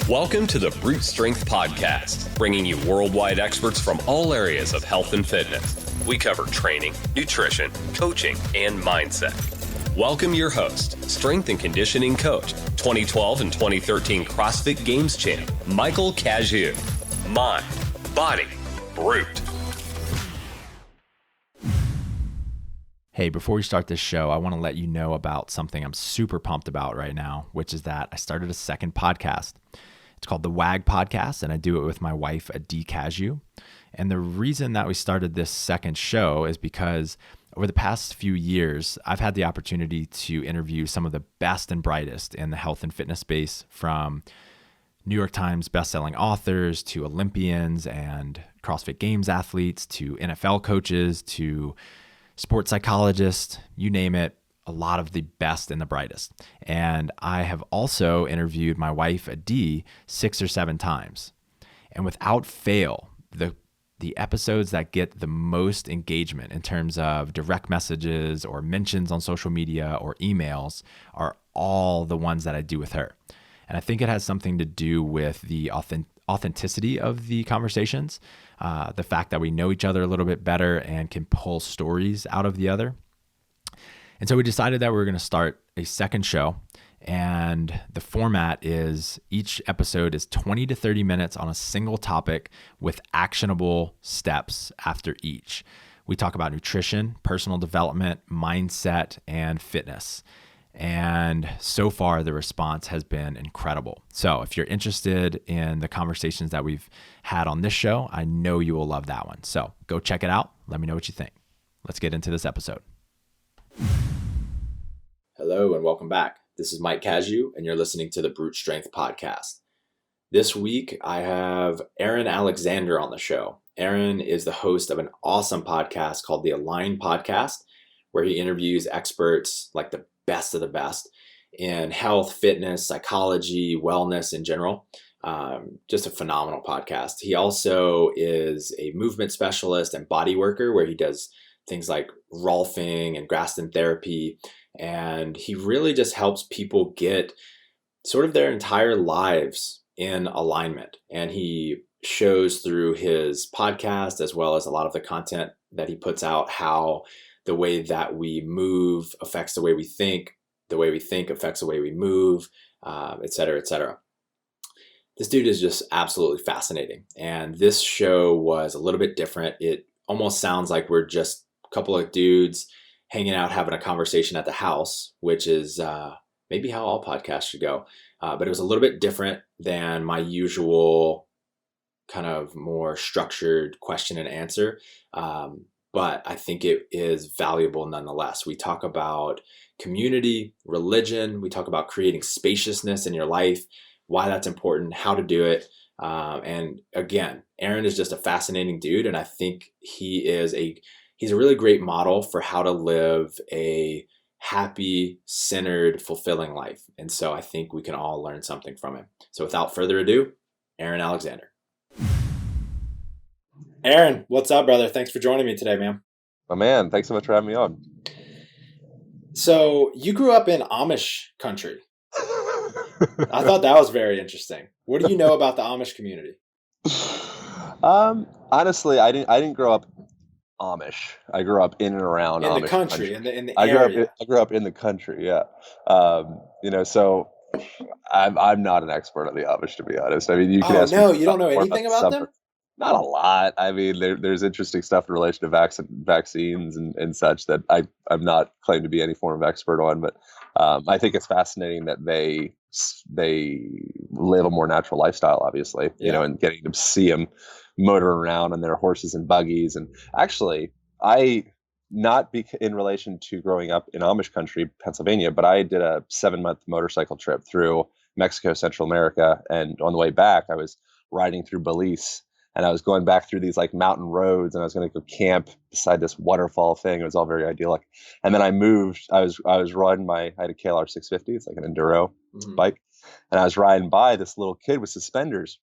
Welcome to the Brute Strength Podcast, bringing you worldwide experts from all areas of health and fitness. We cover training, nutrition, coaching, and mindset. Welcome your host, strength and conditioning coach, 2012 and 2013 CrossFit Games champ, Michael Cazayoux. Mind, body, brute. Hey, before we start this show, I want to let you know about something I'm super pumped about right now, which is that I started a second podcast. It's called the WAG Podcast, and I do it with my wife, Adi Cazayoux. And the reason that we started this second show is because over the past few years, I've had the opportunity to interview some of the best and brightest in the health and fitness space, from New York Times bestselling authors to Olympians and CrossFit Games athletes to NFL coaches to sports psychologists, you name it, a lot of the best and the brightest. And I have also interviewed my wife, Adi, 6 or 7 times. And without fail, the episodes that get the most engagement in terms of direct messages or mentions on social media or emails are all the ones that I do with her. And I think it has something to do with the authenticity of the conversations, the fact that we know each other a little bit better and can pull stories out of the other. And so we decided that we were going to start a second show, and the format is each episode is 20 to 30 minutes on a single topic with actionable steps after each. We talk about nutrition, personal development, mindset, and fitness. And so far, the response has been incredible. So if you're interested in the conversations that we've had on this show, I know you will love that one. So go check it out. Let me know what you think. Let's get into this episode. Hello and welcome back. This is Mike Cazayoux, and you're listening to the Brute Strength Podcast. This week, I have Aaron Alexander on the show. Aaron is the host of an awesome podcast called the Align Podcast, where he interviews experts like the best of the best in health, fitness, psychology, wellness in general. Just a phenomenal podcast. He also is a movement specialist and body worker, where he does things like rolfing and Graston therapy. And he really just helps people get sort of their entire lives in alignment. And he shows through his podcast, as well as a lot of the content that he puts out, how the way that we move affects the way we think affects the way we move, et cetera, et cetera. This dude is just absolutely fascinating. And this show was a little bit different. It almost sounds like we're just a couple of dudes hanging out, having a conversation at the house, which is maybe how all podcasts should go. But it was a little bit different than my usual kind of more structured question and answer. But I think it is valuable nonetheless. We talk about community, religion. We talk about creating spaciousness in your life, why that's important, how to do it. And again, Aaron is just a fascinating dude. And I think he's a really great model for how to live a happy, centered, fulfilling life. And so I think we can all learn something from him. So without further ado, Aaron Alexander. Aaron, what's up, brother? Thanks for joining me today, man. My man, thanks so much for having me on. So you grew up in Amish country. I thought that was very interesting. What do you know about the Amish community? Honestly, I didn't grow up Amish. I grew up in and around in Amish the country, in the I area. grew up in the country, yeah. So I'm not an expert on the Amish, to be honest. I mean, you can ask me. You don't know anything about them? Not a lot. I mean, there's interesting stuff in relation to vaccines and such that I'm not claimed to be any form of expert on, but I think it's fascinating that they live a more natural lifestyle, obviously, and getting to see them motor around on their horses and buggies. And actually, in relation to growing up in Amish country, Pennsylvania, but I did a 7-month motorcycle trip through Mexico, Central America. And on the way back, I was riding through Belize. And I was going back through these like mountain roads, and I was going to go camp beside this waterfall thing. It was all very idyllic. And then I moved. I was riding I had a KLR 650. It's like an enduro bike. And I was riding by this little kid with suspenders.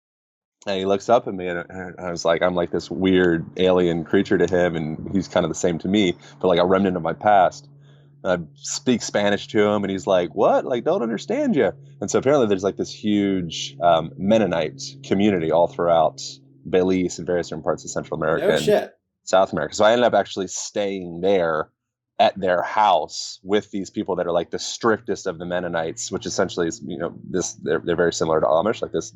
And he looks up at me, and I was like, I'm like this weird alien creature to him, and he's kind of the same to me, but like a remnant of my past. I speak Spanish to him, and he's like, "What? Like, don't understand you." And so apparently, there's like this huge Mennonite community all throughout Belize and various different parts of Central America No and shit. South America. So I ended up actually staying there at their house with these people that are like the strictest of the Mennonites, which essentially is, they're very similar to Amish, like this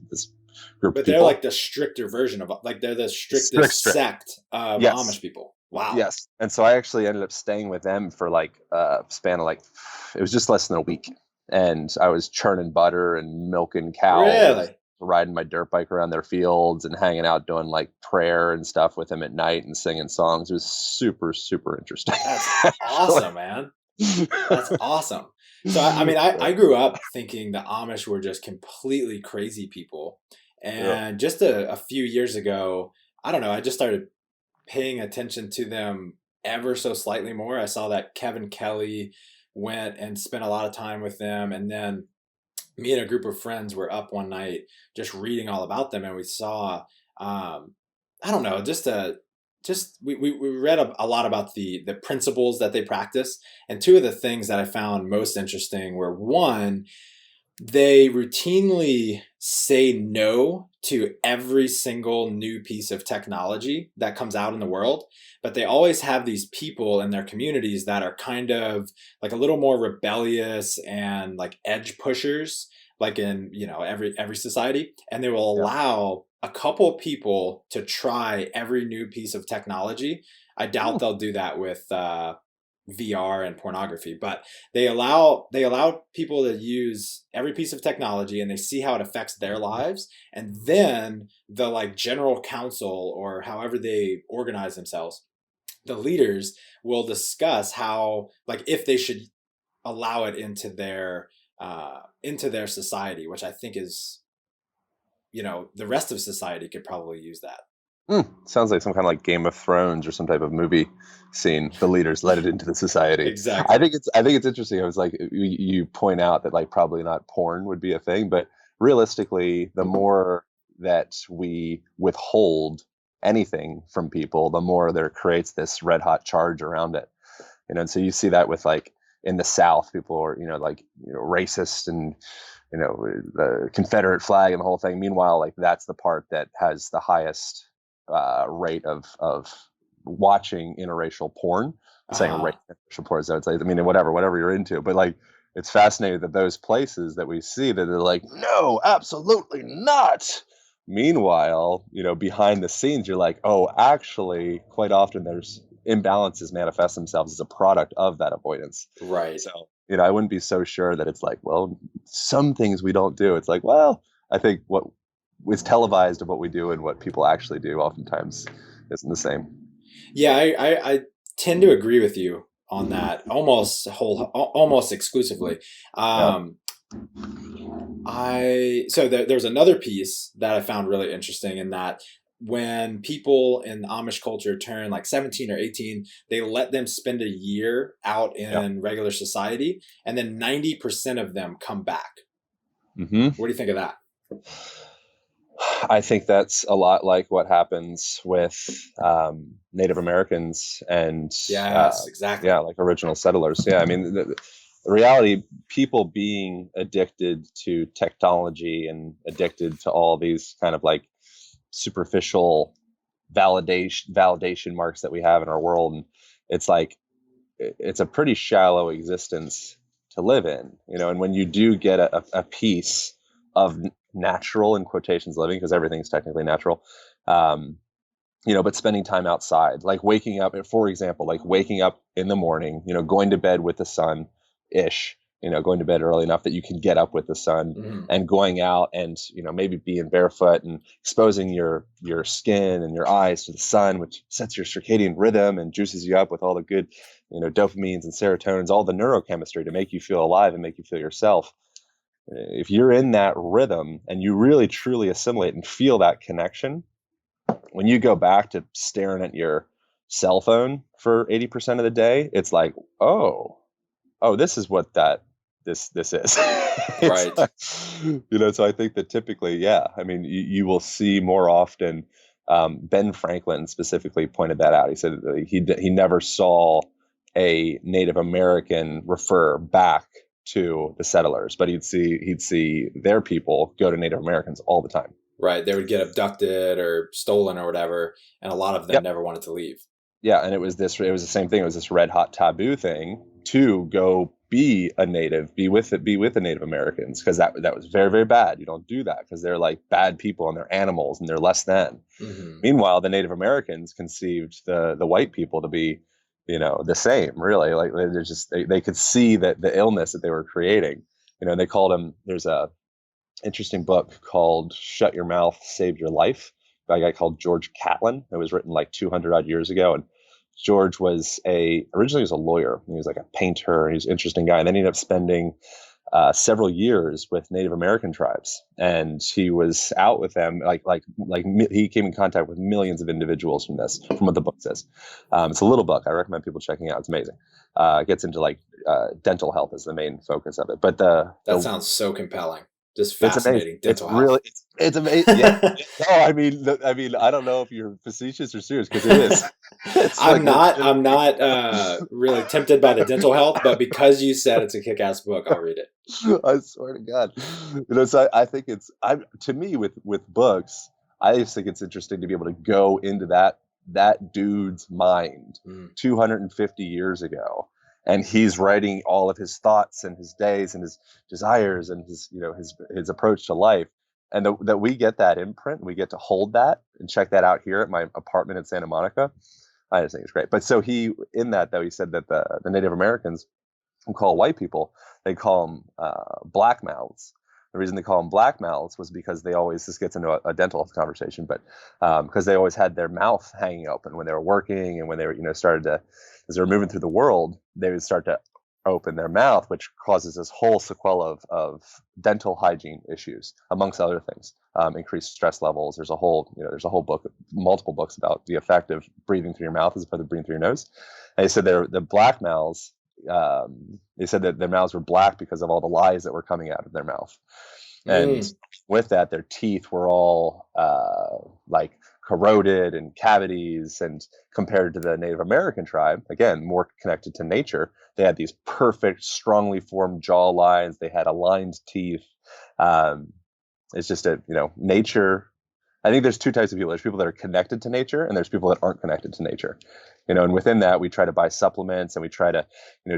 group of But they're people. like the stricter version of, like, they're the strictest Strict. sect of Yes. Amish people. Wow. Yes. And so I actually ended up staying with them for like a span of like, it was just less than a week. And I was churning butter and milking cows, Really? riding my dirt bike around their fields and hanging out doing like prayer and stuff with them at night and singing songs. It was super, super interesting. That's awesome, man. That's awesome. So, I grew up thinking the Amish were just completely crazy people. And just a few years ago, I don't know, I just started paying attention to them ever so slightly more. I saw that Kevin Kelly went and spent a lot of time with them. And then me and a group of friends were up one night just reading all about them. And we saw, I don't know, we read a lot about the principles that they practice. And two of the things that I found most interesting were, one, they routinely say no to every single new piece of technology that comes out in the world, but they always have these people in their communities that are kind of like a little more rebellious and like edge pushers, like in, every society, and they will allow a couple people to try every new piece of technology. I doubt they'll do that with VR and pornography, but they allow people to use every piece of technology, and they see how it affects their lives, and then the like general council, or however they organize themselves, the leaders will discuss how, like, if they should allow it into their society, which I think is, the rest of society could probably use that. Sounds like some kind of like Game of Thrones or some type of movie scene. The leaders let it into the society. Exactly. I think it's interesting. I was like, you point out that like probably not porn would be a thing, but realistically, the more that we withhold anything from people, the more there creates this red hot charge around it. And so you see that with like in the South, people are racist and the Confederate flag and the whole thing. Meanwhile, like that's the part that has the highest rate of watching interracial porn. I'm saying interracial porn, so it's like, whatever you're into, but like it's fascinating that those places that we see that they're like, no, absolutely not. Meanwhile, behind the scenes, you're like, oh, actually, quite often there's imbalances manifest themselves as a product of that avoidance. Right. So, I wouldn't be so sure that it's like, well, some things we don't do. It's like, well, I think what is televised of what we do and what people actually do oftentimes isn't the same. Yeah, I tend to agree with you on that almost exclusively. There's another piece that I found really interesting, in that when people in Amish culture turn like 17 or 18, they let them spend a year out in regular society, and then 90% of them come back. Mm-hmm. What do you think of that? I think that's a lot like what happens with Native Americans and exactly. like original settlers. Yeah, I mean, the reality, people being addicted to technology and addicted to all these kind of like superficial validation marks that we have in our world, and it's like it's a pretty shallow existence to live in, and when you do get a piece of natural, in quotations, living, because everything's technically natural, but spending time outside, like waking up, for example, like waking up in the morning, going to bed with the sun ish, going to bed early enough that you can get up with the sun, and going out and, maybe being barefoot and exposing your skin and your eyes to the sun, which sets your circadian rhythm and juices you up with all the good, dopamines and serotonins, all the neurochemistry to make you feel alive and make you feel yourself. If you're in that rhythm and you really truly assimilate and feel that connection, when you go back to staring at your cell phone for 80% of the day, it's like, oh, this is what this is. Right. Like, so I think that typically, you will see more often. Ben Franklin specifically pointed that out. He said that he never saw a Native American refer back to the settlers, but he'd see their people go to Native Americans all the time. Right. They would get abducted or stolen or whatever, and a lot of them Yep. never wanted to leave. Yeah, and it was the same thing. It was this red hot taboo thing to go be a native, be with the Native Americans, because that was very, very bad. You don't do that because they're like bad people and they're animals and they're less than. Mm-hmm. Meanwhile, the Native Americans conceived the white people to be, the same, really. Like they're just they could see that the illness that they were creating. They called them. There's a interesting book called "Shut Your Mouth, Save Your Life" by a guy called George Catlin. It was written like 200 odd years ago, and George was originally was a lawyer. He was like a painter. He was an interesting guy, and then he ended up spending several years with Native American tribes, and he was out with them. He came in contact with millions of individuals from what the book says. It's a little book. I recommend people checking it out. It's amazing. It gets into dental health as the main focus of it. But that sounds so compelling. Just fascinating. It's really, it's amazing. Yeah. No, I mean, I don't know if you're facetious or serious, because it is. I'm not really tempted by the dental health, but because you said it's a kick-ass book, I'll read it. I swear to God. So I think to me with books, I just think it's interesting to be able to go into that dude's mind 250 years ago. And he's writing all of his thoughts and his days and his desires and his approach to life. And that we get that imprint, we get to hold that and check that out here at my apartment in Santa Monica. I just think it's great. But so he said that the Native Americans who call white people, they call them black mouths. The reason they call them black mouths was because this gets into a dental health conversation, but because they always had their mouth hanging open when they were working, and when they were, as they were moving through the world, they would start to open their mouth, which causes this whole sequela of dental hygiene issues, amongst other things. Increased stress levels. There's a whole book, multiple books about the effect of breathing through your mouth as opposed to breathing through your nose. And they said the black mouths. They said that their mouths were black because of all the lies that were coming out of their mouth. And with that, their teeth were all corroded and cavities. And compared to the Native American tribe, again, more connected to nature, they had these perfect, strongly formed jaw lines. They had aligned teeth. It's just nature. I think there's two types of people. There's people that are connected to nature, and there's people that aren't connected to nature. And within that, we try to buy supplements, and we try to,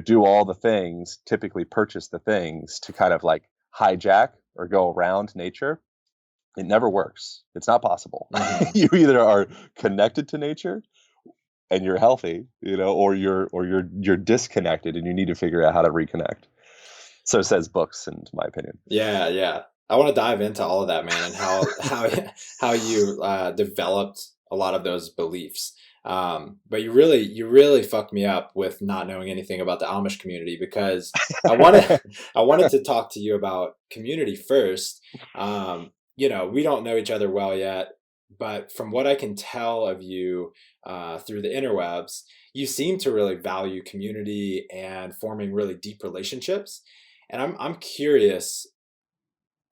do all the things, typically purchase the things to kind of like hijack or go around nature. It never works. It's not possible. You either are connected to nature and you're healthy, or you're disconnected and you need to figure out how to reconnect. So says books, in my opinion. Yeah. I want to dive into all of that, man, and how you developed a lot of those beliefs. But you really fucked me up with not knowing anything about the Amish community, because I wanted to talk to you about community first. We don't know each other well yet, but from what I can tell of you through the interwebs, you seem to really value community and forming really deep relationships. And I'm curious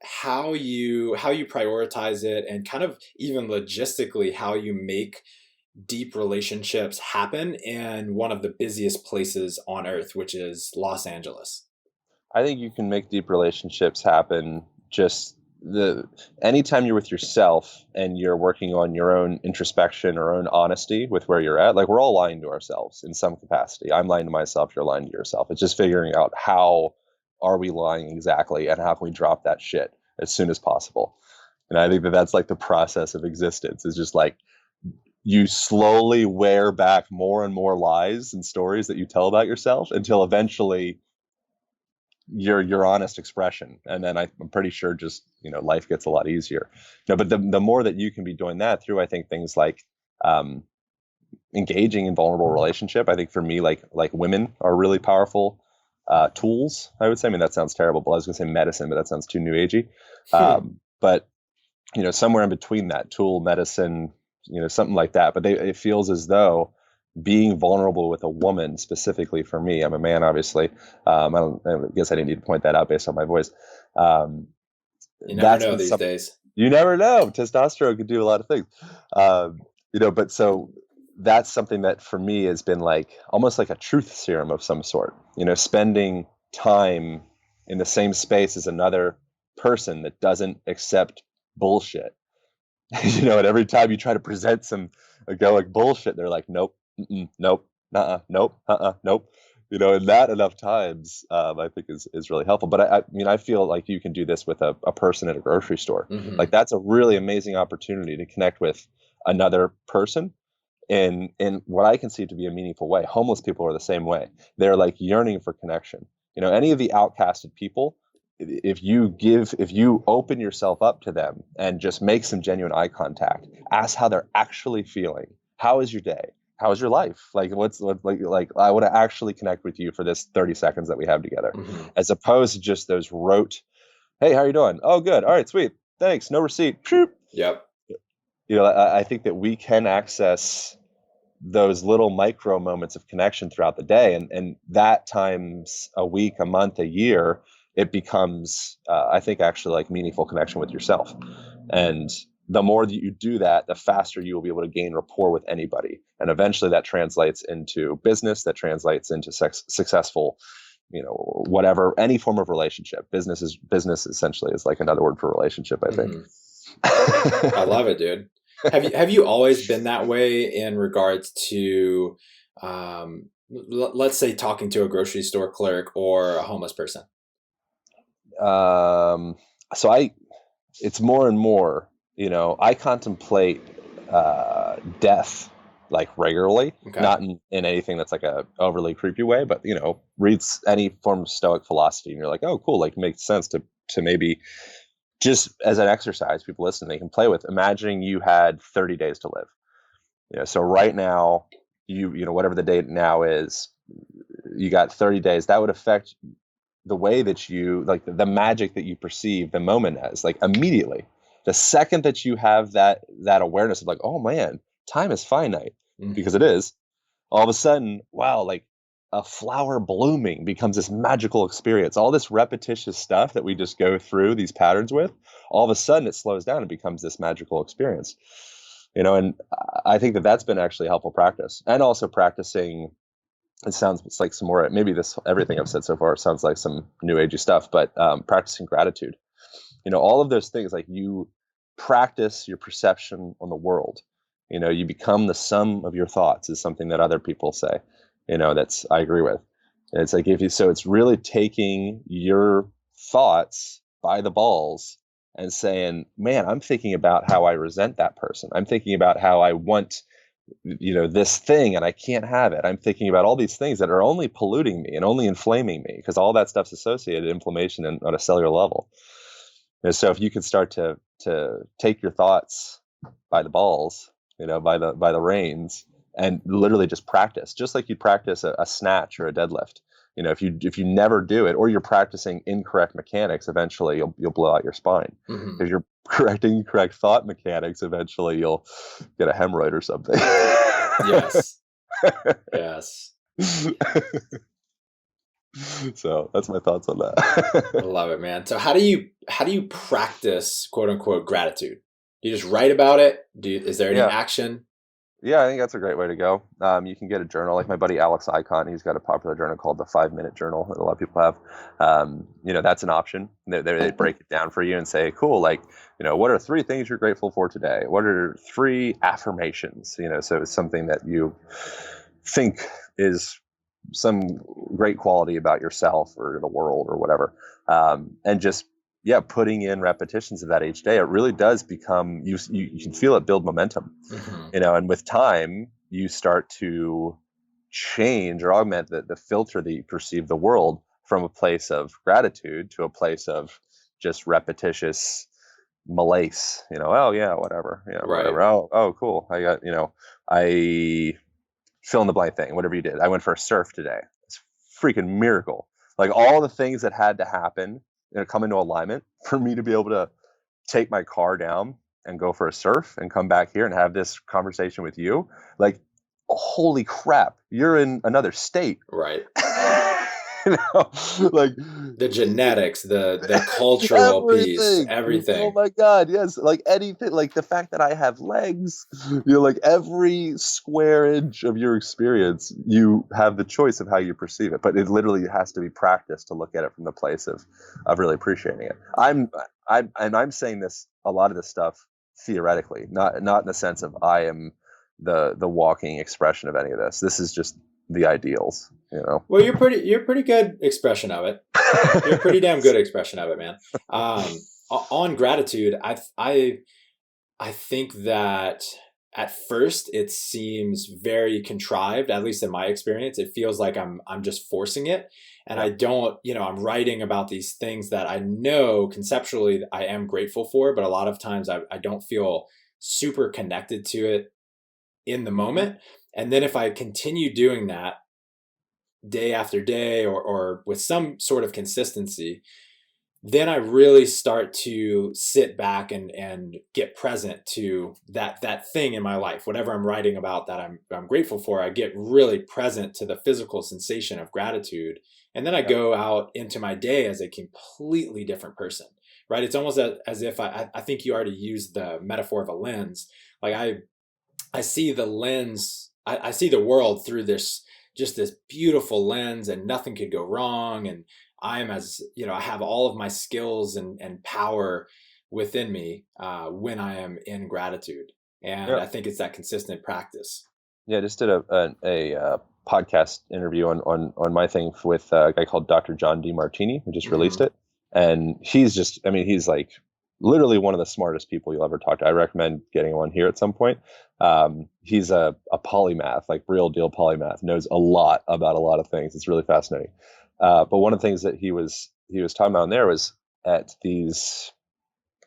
how you prioritize it, and kind of even logistically how you make deep relationships happen in one of the busiest places on earth, which is Los Angeles. I think you can make deep relationships happen just anytime you're with yourself and you're working on your own introspection or own honesty with where you're at. Like, we're all lying to ourselves in some capacity. I'm lying to myself, you're lying to yourself. It's just figuring out how are we lying exactly, and how can we drop that shit as soon as possible. And I think that's like the process of existence, is just like you slowly wear back more and more lies and stories that you tell about yourself until eventually your honest expression. And then I'm pretty sure just, life gets a lot easier. But the more that you can be doing that through, I think things like engaging in vulnerable relationship. I think for me, like women are really powerful tools, I would say. I mean, that sounds terrible, but I was going to say medicine, but that sounds too new agey. But somewhere in between that, tool, medicine, something like that. But it feels as though being vulnerable with a woman, specifically for me, I'm a man, obviously. I guess I didn't need to point that out based on my voice. You never know these days. You never know. Testosterone can do a lot of things. But so that's something that for me has been like almost like a truth serum of some sort, spending time in the same space as another person that doesn't accept bullshit. And every time you try to present some egoic bullshit, they're like, nope, nope, nope, nope. And that enough times, I think is really helpful. But I mean, I feel like you can do this with a person at a grocery store. Mm-hmm. Like that's a really amazing opportunity to connect with another person in what I conceive to be a meaningful way. Homeless people are the same way. They're like yearning for connection. Any of the outcasted people, if you open yourself up to them and just make some genuine eye contact, ask how they're actually feeling. How is your day? How is your life? Like what's like I want to actually connect with you for this 30 seconds that we have together, mm-hmm. as opposed to just those rote, hey, how are you doing? Oh, good. All right, sweet. Thanks. No receipt. Yep. I think that we can access those little micro moments of connection throughout the day, and that times a week, a month, a year, it becomes I think actually like meaningful connection with yourself. And the more that you do that, the faster you will be able to gain rapport with anybody, and eventually that translates into business, that translates into successful, whatever, any form of relationship. Business essentially is like another word for relationship, I think. Mm-hmm. I love it, dude. Have you always been that way in regards to, let's say, talking to a grocery store clerk or a homeless person? It's more and more, I contemplate death like regularly, Okay. not in anything that's like a overly creepy way, but reads any form of Stoic philosophy and you're like, oh, cool, like makes sense to maybe just as an exercise, people listen, they can play with imagining you had 30 days to live. So right now, whatever the date now is, you got 30 days. That would affect the way that you, like the magic that you perceive the moment as, like immediately. The second that you have that awareness of like, oh man, time is finite, mm-hmm. because it is, all of a sudden, wow, like a flower blooming becomes this magical experience. All this repetitious stuff that we just go through these patterns with, all of a sudden it slows down and becomes this magical experience. And I think that that's been actually a helpful practice. And also practicing, it's like some more, maybe everything I've said so far sounds like some new agey stuff, but practicing gratitude. All of those things, like you practice your perception on the world. You become the sum of your thoughts, is something that other people say. That's, I agree with. And it's like it's really taking your thoughts by the balls and saying, man, I'm thinking about how I resent that person. I'm thinking about how I want, this thing and I can't have it. I'm thinking about all these things that are only polluting me and only inflaming me, because all that stuff's associated inflammation on a cellular level. And so if you can start to take your thoughts by the balls, by the reins, and literally just practice, just like you practice a snatch or a deadlift. If you never do it, or you're practicing incorrect mechanics, eventually you'll blow out your spine. Mm-hmm. If you're correcting incorrect thought mechanics, eventually you'll get a hemorrhoid or something. Yes. Yes. So that's my thoughts on that. I love it, man. So how do you practice, quote unquote, gratitude? Do you just write about it? Is there any action? Yeah, I think that's a great way to go. You can get a journal, like my buddy Alex Icon. He's got a popular journal called the 5-Minute Journal that a lot of people have. That's an option. They break it down for you and say, cool, like, what are 3 things you're grateful for today? What are 3 affirmations? So it's something that you think is some great quality about yourself or the world or whatever. And just, putting in repetitions of that each day, it really does become, you can feel it build momentum. Mm-hmm. And with time, you start to change or augment the filter that you perceive the world from a place of gratitude to a place of just repetitious malaise. Oh yeah, whatever. Yeah, right. Whatever. Oh, cool. I got, I fill in the blank thing, whatever you did. I went for a surf today. It's a freaking miracle. Like all the things that had to happen, come into alignment for me to be able to take my car down and go for a surf and come back here and have this conversation with you. Like, holy crap, you're in another state. Right. Like The genetics, the cultural piece, everything. Oh everything. my God, yes. Like anything, like the fact that I have legs, like every square inch of your experience, you have the choice of how you perceive it. But it literally has to be practiced to look at it from the place of really appreciating it. I'm saying this, a lot of this stuff theoretically, not in the sense of I am the walking expression of any of this. This is just the ideals, Well, you're pretty good expression of it. You're a pretty damn good expression of it, man. On gratitude, I think that at first it seems very contrived, at least in my experience. It feels like I'm just forcing it. And Yeah. I don't, I'm writing about these things that I know conceptually I am grateful for, but a lot of times I don't feel super connected to it in the moment. And then if I continue doing that day after day or with some sort of consistency, then I really start to sit back and get present to that thing in my life, whatever I'm writing about that I'm grateful for. I get really present to the physical sensation of gratitude, and then I Yeah. go out into my day as a completely different person. Right? It's almost as if I think you already used the metaphor of a lens. Like I see the lens, I see the world through this just this beautiful lens, and nothing could go wrong. And I'm as I have all of my skills and power within me when I am in gratitude. And Yeah. I think it's that consistent practice. Yeah, I just did a podcast interview on my thing with a guy called Dr. John D. Martini, who just released Hmm. it. And I mean, he's like literally one of the smartest people you'll ever talk to. I recommend getting one here at some point. He's a polymath, like real deal polymath, knows a lot about a lot of things. It's really fascinating. But one of the things that he was talking about in there was at these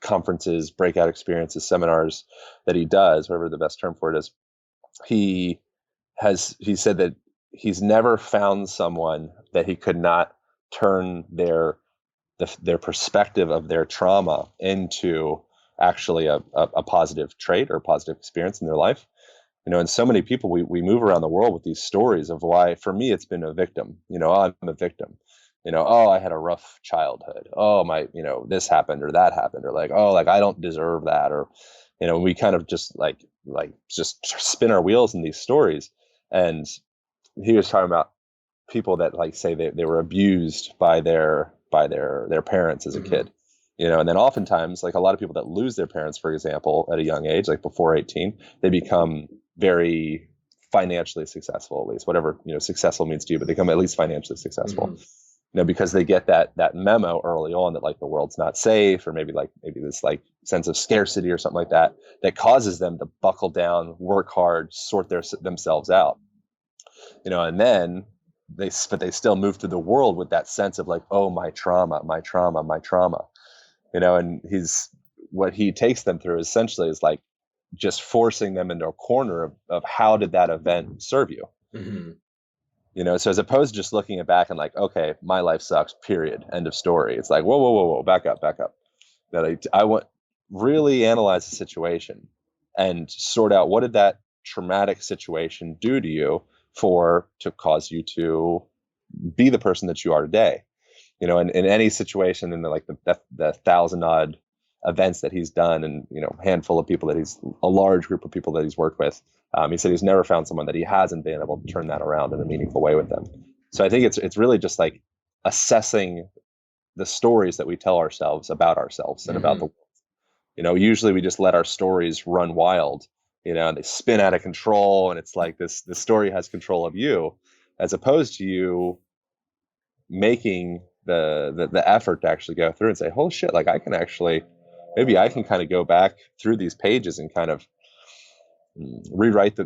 conferences, breakout experiences, seminars that he does, whatever the best term for it is, he he said that he's never found someone that he could not turn their perspective of their trauma into actually a positive trait or positive experience in their life. And so many people, we move around the world with these stories of why. For me, it's been a victim. I'm a victim. Oh, I had a rough childhood. Oh, my, this happened or that happened, or like, oh, like I don't deserve that, or we kind of just like just spin our wheels in these stories. And he was talking about people that like say they were abused by their parents as a Hmm. kid. And then oftentimes, like a lot of people that lose their parents, for example, at a young age, like before 18, they become very financially successful, at least whatever successful means to you, but they become at least financially successful. Hmm. Because they get that memo early on that like the world's not safe, or maybe this like sense of scarcity or something like that causes them to buckle down, work hard, sort themselves out. And then they still move through the world with that sense of like, oh, my trauma, my trauma, my trauma. And what he takes them through essentially is like just forcing them into a corner of how did that event serve you. Hmm. So as opposed to just looking at back and like, okay, my life sucks, period, end of story. It's like, whoa, whoa, whoa, whoa, back up, back up. That I want really analyze the situation and sort out what did that traumatic situation do to you to cause you to be the person that you are today. In any situation, in the thousand odd events that he's done, and handful of people a large group of people that he's worked with, he said he's never found someone that he hasn't been able to turn that around in a meaningful way with them. So I think it's really just like assessing the stories that we tell ourselves about ourselves and about the Hmm. world. Usually we just let our stories run wild, and they spin out of control, and it's like the story has control of you, as opposed to you making the effort to actually go through and say, holy shit, like maybe I can kind of go back through these pages and kind of rewrite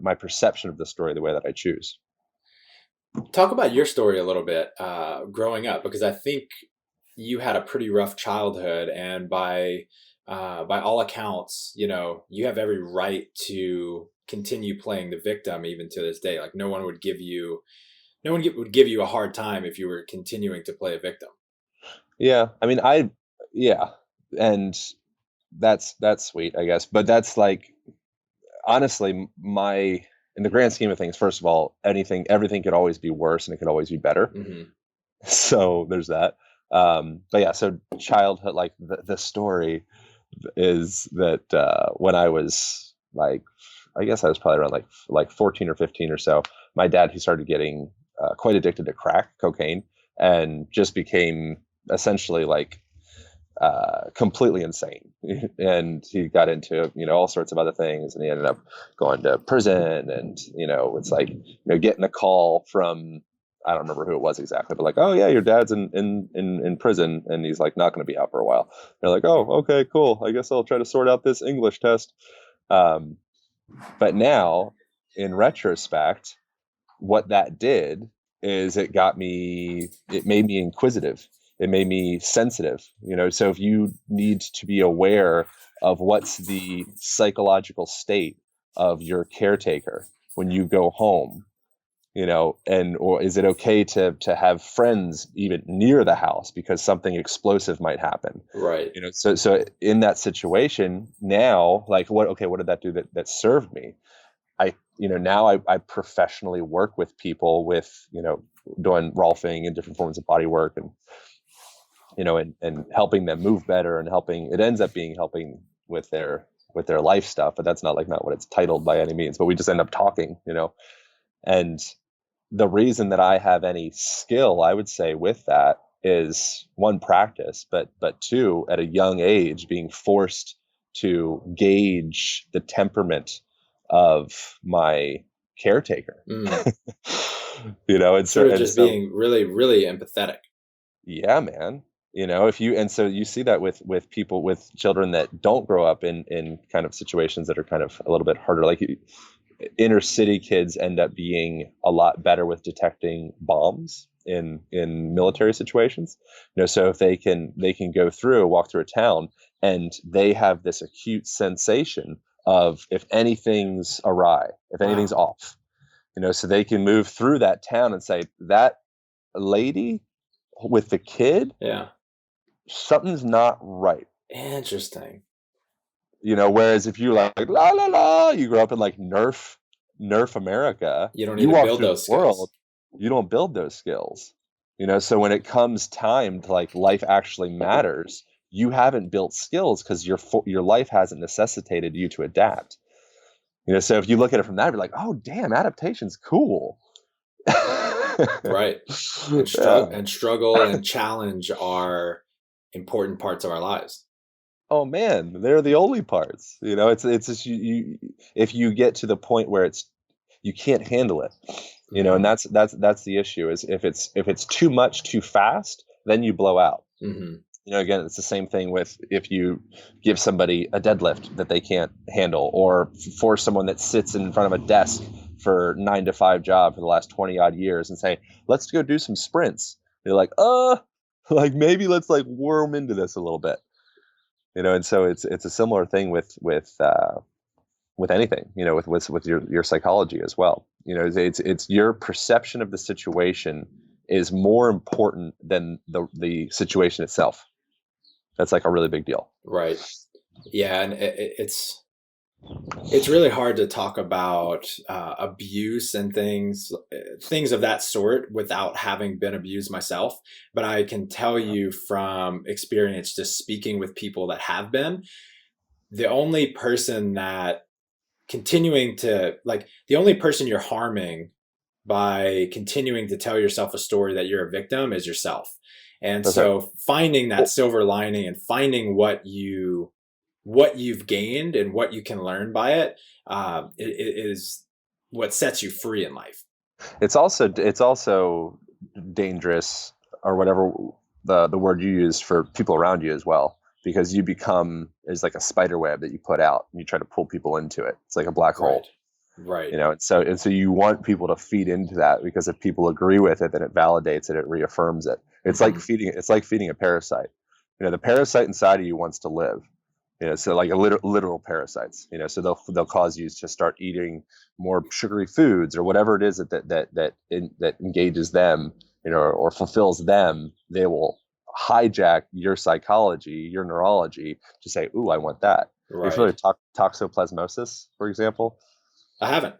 my perception of the story the way that I choose. Talk about your story a little bit growing up, because I think you had a pretty rough childhood, and by all accounts, you have every right to continue playing the victim even to this day. Like no one would give you a hard time if you were continuing to play a victim. Yeah, I mean, yeah, and that's sweet, I guess, but that's like honestly my in the grand scheme of things, first of all, everything could always be worse and it could always be better. Mm-hmm. So there's that. But yeah, so childhood, like the story is that when I was like, I guess I was probably around like 14 or 15 or so, my dad, he started getting quite addicted to crack cocaine and just became essentially like completely insane. And he got into, all sorts of other things, and he ended up going to prison. And, it's like, getting a call from, I don't remember who it was exactly, but like, oh yeah, your dad's in prison and he's like not going to be out for a while. They're like, oh, okay, cool. I guess I'll try to sort out this English test. But now in retrospect, what that did is it made me inquisitive. It made me sensitive, so if you need to be aware of what's the psychological state of your caretaker when you go home, or is it okay to have friends even near the house because something explosive might happen? Right. So in that situation now, like what did that do that served me? Now I professionally work with people with, doing rolfing and different forms of body work and, and helping them move better and it ends up being helping with their life stuff, but that's not what it's titled by any means, but we just end up talking, and the reason that I have any skill, I would say, with that is one, practice, but two, at a young age, being forced to gauge the temperament of my caretaker. And sort of just being really, really empathetic. Yeah, man. So you see that with people, with children that don't grow up in kind of situations that are kind of a little bit harder, like inner city kids end up being a lot better with detecting bombs in military situations. So if they can walk through a town and they have this acute sensation of if anything's awry, if anything's off, so they can move through that town and say, that lady with the kid, yeah, something's not right. Interesting. Whereas if you like la la la, you grow up in like Nerf America, you don't even build those skills. You don't build those skills. So when it comes time to like life actually matters, you haven't built skills because your life hasn't necessitated you to adapt. So if you look at it from that, you're like, oh damn, adaptation's cool. Right. And struggle and challenge are important parts of our lives. Oh man, they're the only parts. It's just you if you get to the point where you can't handle it. And that's the issue, is if it's too much too fast, then you blow out. Again, it's the same thing with if you give somebody a deadlift that they can't handle, or force someone that sits in front of a desk for 9-to-5 job for the last 20 odd years and say, let's go do some sprints. They're like, like maybe let's like worm into this a little bit. And so it's a similar thing with anything, with your psychology as well. It's your perception of the situation is more important than the situation itself. That's like a really big deal. Right. Yeah. And it's really hard to talk about abuse and things of that sort without having been abused myself. But I can tell you from experience, just speaking with people that have been, the only person you're harming by continuing to tell yourself a story that you're a victim is yourself. And so finding that silver lining and finding what you've gained and what you can learn by it is what sets you free in life. It's also dangerous, or whatever the word you use, for people around you as well, because you become is like a spider web that you put out and you try to pull people into it. It's like a black hole. Right. And so you want people to feed into that, because if people agree with it, then it validates it, it reaffirms it. It's like feeding a parasite. The parasite inside of you wants to live. So like literal parasites. So they'll cause you to start eating more sugary foods or whatever it is that engages them, or fulfills them. They will hijack your psychology, your neurology, to say, "Ooh, I want that." Right. You've heard of toxoplasmosis, for example? I haven't.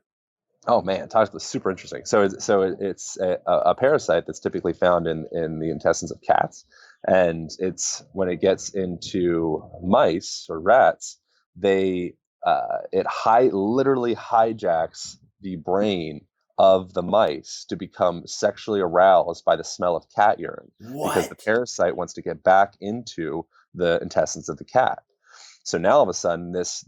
Oh man, toxicity is super interesting. It's a parasite that's typically found in the intestines of cats, and it's when it gets into mice or rats, they literally hijacks the brain of the mice to become sexually aroused by the smell of cat urine, because the What? parasite wants to get back into the intestines of the cat. So now all of a sudden, this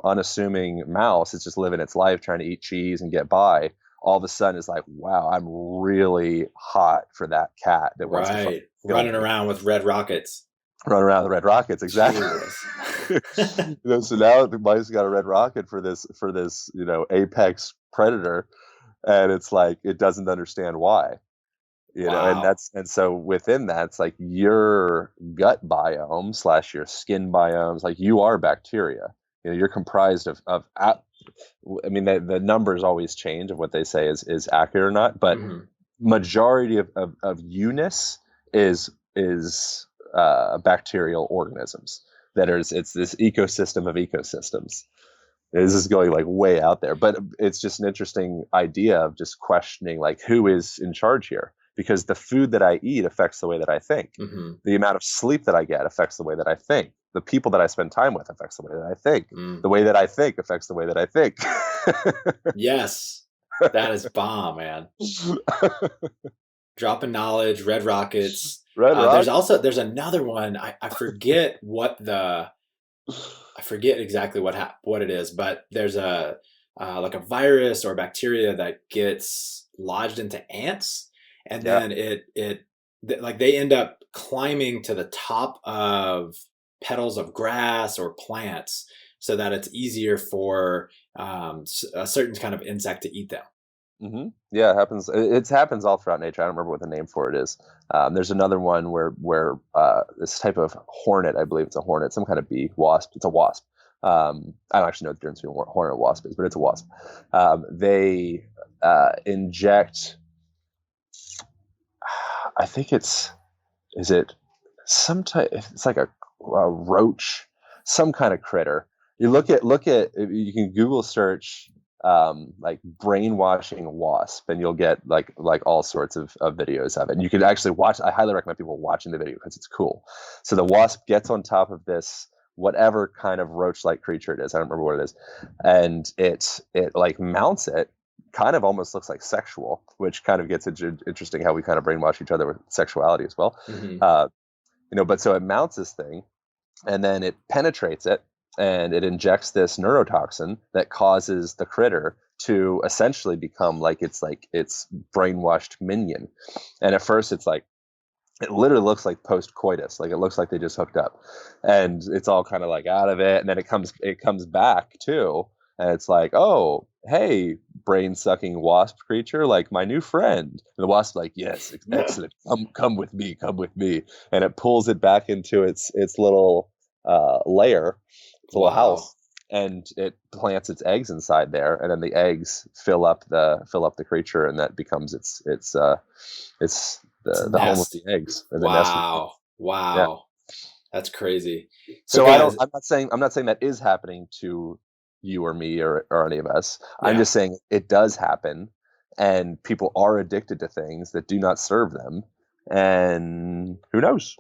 unassuming mouse is just living its life trying to eat cheese and get by. All of a sudden, is like, wow, I'm really hot for that cat that wants to Right. kill Running me. around with red rockets. Run around the red rockets, exactly. Jesus. So now the mice got a red rocket for this apex predator, and it's like it doesn't understand why. Wow. And so within that, it's like your gut biome / your skin biomes, like you are bacteria. You're comprised I mean, the numbers always change of what they say is accurate or not, but Hmm. majority of you-ness is bacterial organisms it's this ecosystem of ecosystems. This is going like way out there, but it's just an interesting idea of just questioning like who is in charge here, because the food that I eat affects the way that I think. Hmm. The amount of sleep that I get affects the way that I think. The people that I spend time with affects the way that I think. Mm. The way that I think affects the way that I think. Yes. That is bomb, man. Dropping knowledge, red rockets. Red Rock. There's another one. I forget I forget exactly what it is, but there's a like a virus or bacteria that gets lodged into ants, and Yeah. then like they end up climbing to the top of petals of grass or plants so that it's easier for a certain kind of insect to eat them. Yeah, it happens. It happens all throughout nature. I don't remember what the name for it is. There's another one where this type of hornet, I believe it's a hornet, some kind of bee, wasp. It's a wasp. I don't actually know the difference between hornet and wasp is, but it's a wasp. They inject. I think is it some type? It's like a roach, some kind of critter. You can Google search like brainwashing wasp, and you'll get like all sorts of videos of it. And you can actually watch. I highly recommend people watching the video because it's cool. So the wasp gets on top of this whatever kind of roach-like creature it is. I don't remember what it is, and it like mounts it. Kind of almost looks like sexual, which kind of gets interesting how we kind of brainwash each other with sexuality as well. Hmm. But so it mounts this thing, and then it penetrates it, and it injects this neurotoxin that causes the critter to essentially become like its brainwashed minion. And at first it's like it literally looks like post coitus, like it looks like they just hooked up, and it's all kind of like out of it, and then it comes back too, and it's like, oh hey, brain sucking wasp creature, like my new friend. And the wasp's like, yes, excellent, come with me, and it pulls it back into its little lair, its little Wow. house, and it plants its eggs inside there, and then the eggs fill up the creature, and that becomes its It's the home of nest. the eggs, and the nest. Wow. Yeah. Wow. That's crazy. So So guys, I'm not saying that is happening to you or me or any of us. I'm yeah. just saying it does happen, and people are addicted to things that do not serve them, and who knows?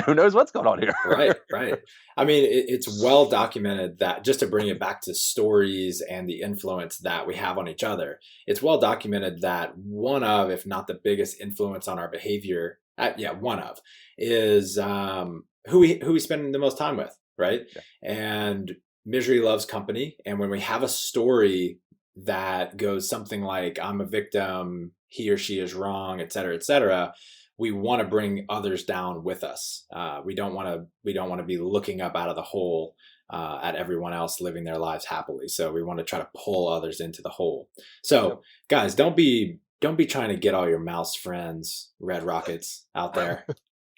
Who knows what's going on here? Right, right. I mean, it's well documented that, just to bring it back to stories and the influence that we have on each other, it's well documented that one of, if not the biggest influence on our behavior, yeah, one of, is who we spend the most time with, right? Yeah. And misery loves company. And when we have a story that goes something like, I'm a victim, he or she is wrong, et cetera, we want to bring others down with us. We don't want to be looking up out of the hole at everyone else living their lives happily. So we want to try to pull others into the hole. So guys, don't be trying to get all your mouse friends red rockets out there.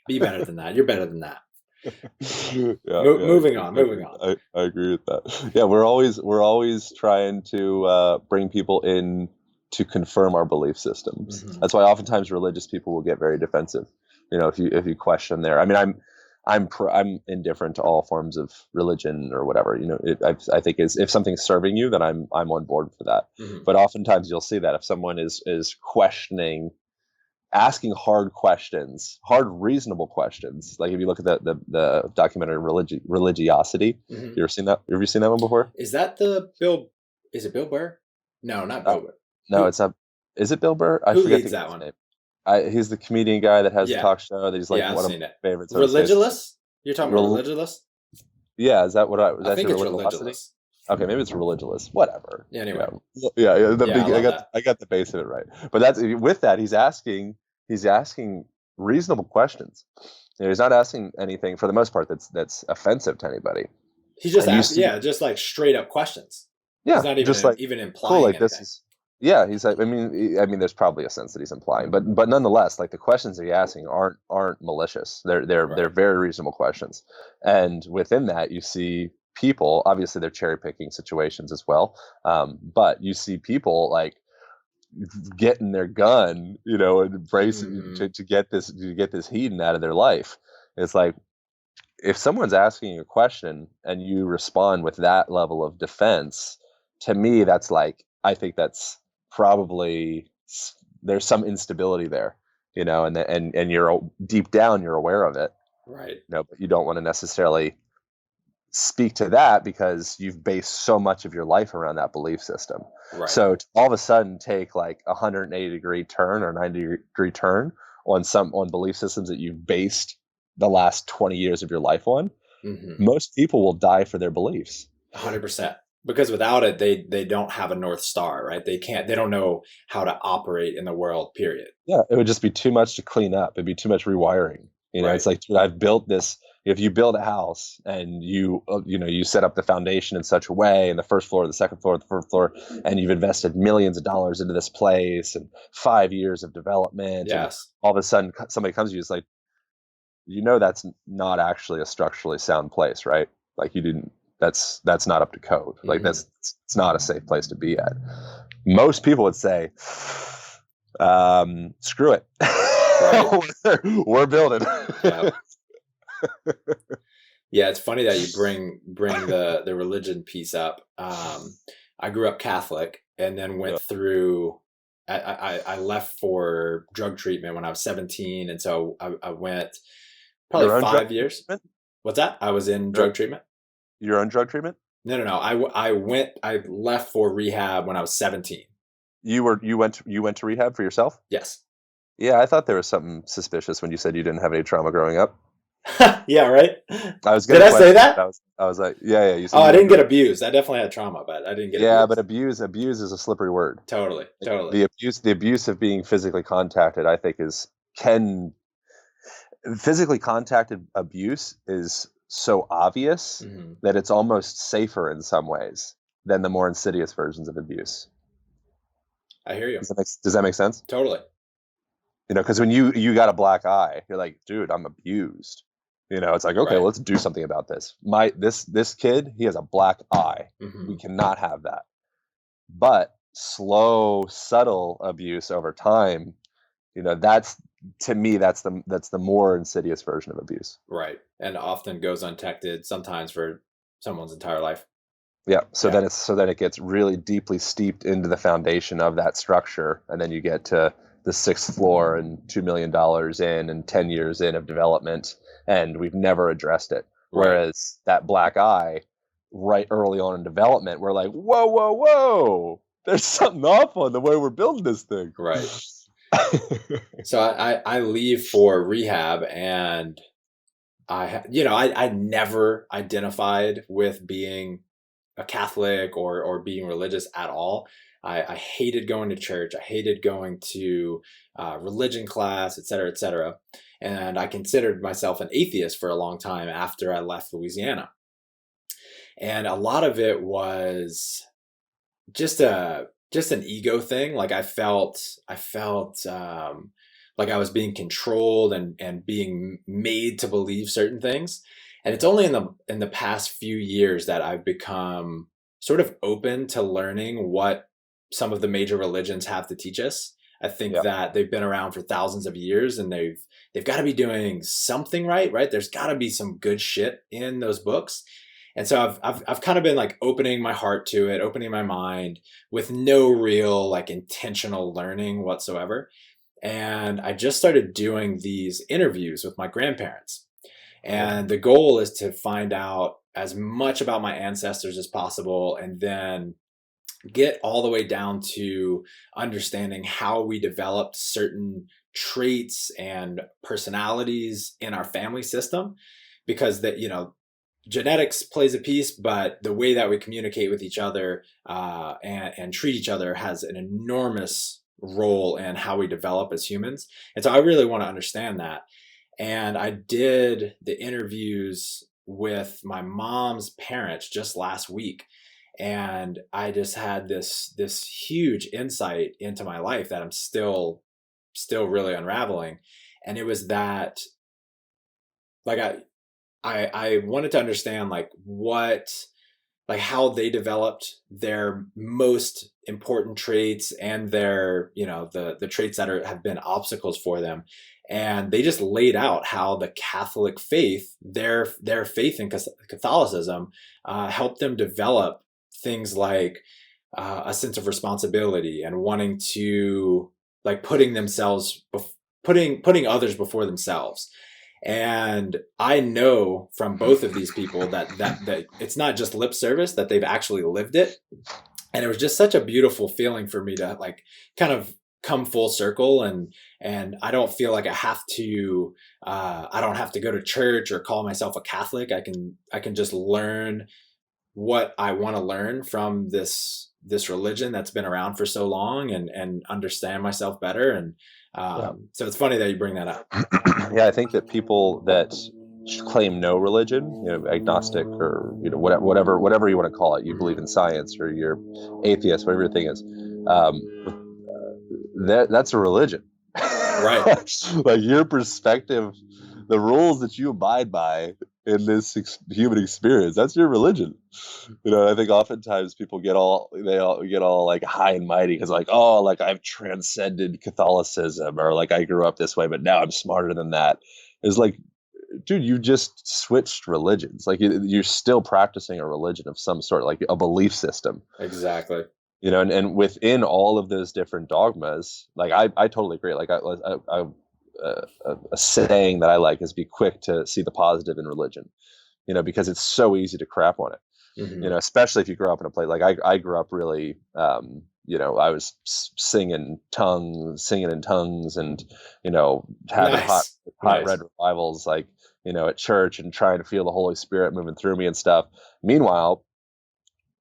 Be better than that. You're better than that. Moving on. I agree with that. Yeah, we're always trying to bring people in to confirm our belief systems. Mm-hmm. That's why oftentimes religious people will get very defensive. If you question their, I mean, I'm indifferent to all forms of religion or whatever. I think if something's serving you, then I'm on board for that. Mm-hmm. But oftentimes you'll see that if someone is questioning, asking hard questions, hard reasonable questions. Like if you look at the documentary Religiosity, Mm-hmm. you ever seen that? Have you seen that one before? Is that the Bill? Is it Bill Burr? No, not Bill Burr. No, it's not. Is it Bill Burr? I Who forget leads the that one? name. He's the comedian guy that has a Yeah. talk show that he's like Yeah, I've one of seen my it. favorites. on Facebook. Religulous? You're talking about Religulous? Yeah, is that what I think it's Religiosity? Religulous. Okay, maybe it's Religulous. Whatever. Yeah, anyway. Yeah. I got the base of it right. But that's with that. He's asking reasonable questions. He's not asking anything for the most part that's offensive to anybody. He just asks, just like straight up questions. Yeah, he's not even just like even implying cool, like anything. this is. Yeah, he's like. I mean, there's probably a sense that he's implying, but nonetheless, like the questions that he's asking aren't malicious. They're very reasonable questions, and within that, you see people. Obviously, they're cherry picking situations as well, but you see people like getting their gun, and embracing to get this hedon out of their life. It's like if someone's asking you a question and you respond with that level of defense, to me, that's like I think that's probably there's some instability there, and you're deep down you're aware of it, right? But you don't want to necessarily speak to that because you've based so much of your life around that belief system. Right. So to all of a sudden take like a 180-degree turn or 90-degree turn on belief systems that you've based the last 20 years of your life on, most people will die for their beliefs. 100%. Because without it, they don't have a North Star, right? They don't know how to operate in the world, period. Yeah, it would just be too much to clean up. It'd be too much rewiring. Right. It's like, dude, I've built this. If you build a house and you set up the foundation in such a way, and the first floor, the second floor, the third floor, and you've invested millions of dollars into this place and 5 years of development. Yes. And all of a sudden somebody comes to you, it's like, that's not actually a structurally sound place, right? Like that's not up to code. Like it's not a safe place to be at. Most people would say, screw it. Right. We're building. Yeah. Yeah, it's funny that you bring the religion piece up. I grew up Catholic and then went through. I left for drug treatment when I was 17, and so I went probably 5 years. What's that? I was in drug treatment. Your own drug treatment? No. I left for rehab when I was 17. You went to rehab for yourself? Yes. Yeah, I thought there was something suspicious when you said you didn't have any trauma growing up. Yeah, right. Did I say that? I was like, yeah. You said I didn't get abused. I definitely had trauma, but I didn't get. Yeah, abused. but abuse is a slippery word. Totally. The abuse of being physically contacted, I think, physically contacted abuse is so obvious that it's almost safer in some ways than the more insidious versions of abuse. I hear you. Does that make sense? Totally. Because when you got a black eye, you're like, dude, I'm abused. It's like, okay, well, let's do something about this. This kid, he has a black eye. We cannot have that. But slow, subtle abuse over time, that's to me, that's the more insidious version of abuse. Right. And often goes undetected sometimes for someone's entire life. Yeah. So then it gets really deeply steeped into the foundation of that structure. And then you get to the 6th floor and $2 million in and 10 years in of development, and we've never addressed it. Right. Whereas that black eye, right early on in development, we're like, whoa, there's something off on the way we're building this thing. Right. So I leave for rehab, and I never identified with being a Catholic or being religious at all. I hated going to church. I hated going to religion class, et cetera, and I considered myself an atheist for a long time after I left Louisiana. And a lot of it was just an ego thing. Like I felt like I was being controlled and being made to believe certain things. And it's only in the past few years that I've become sort of open to learning what some of the major religions have to teach us. I think Yeah. that they've been around for thousands of years, and they've got to be doing something right, right? There's got to be some good shit in those books. And so I've kind of been like opening my heart to it, opening my mind with no real like intentional learning whatsoever. And I just started doing these interviews with my grandparents. And the goal is to find out as much about my ancestors as possible, and then get all the way down to understanding how we developed certain traits and personalities in our family system. Because that, genetics plays a piece, but the way that we communicate with each other and treat each other has an enormous role in how we develop as humans. And so I really want to understand that. And I did the interviews with my mom's parents just last week. And I just had this huge insight into my life that I'm still really unraveling. And it was that, like, I wanted to understand like how they developed their most important traits, and their, the traits that have been obstacles for them. And they just laid out how the Catholic faith, their faith in Catholicism, helped them develop things like a sense of responsibility, and wanting to, like, putting others before themselves. And I know from both of these people that it's not just lip service, that they've actually lived it. And it was just such a beautiful feeling for me to, like, kind of come full circle. And I don't feel like I don't have to go to church or call myself a Catholic. I can just learn what I want to learn from this religion that's been around for so long, and understand myself better. And so it's funny that you bring that up. Yeah, I think that people that claim no religion, agnostic, or whatever you want to call it, you believe in science, or you're atheist, whatever your thing is, that's a religion. Right. Like, your perspective, the rules that you abide by in this human experience, that's your religion. I think oftentimes people get all like high and mighty because, like, oh, like, I've transcended Catholicism, or like, I grew up this way but now I'm smarter than that. It's like, dude, you just switched religions. Like, you're still practicing a religion of some sort, like a belief system. Exactly. And within all of those different dogmas, like, I totally agree. Like, a saying that I like is, be quick to see the positive in religion, because it's so easy to crap on it. Mm-hmm. Especially if you grow up in a place like I grew up really, I was singing in tongues, and, having hot Nice. red revivals, like, at church, and trying to feel the Holy Spirit moving through me and stuff. Meanwhile,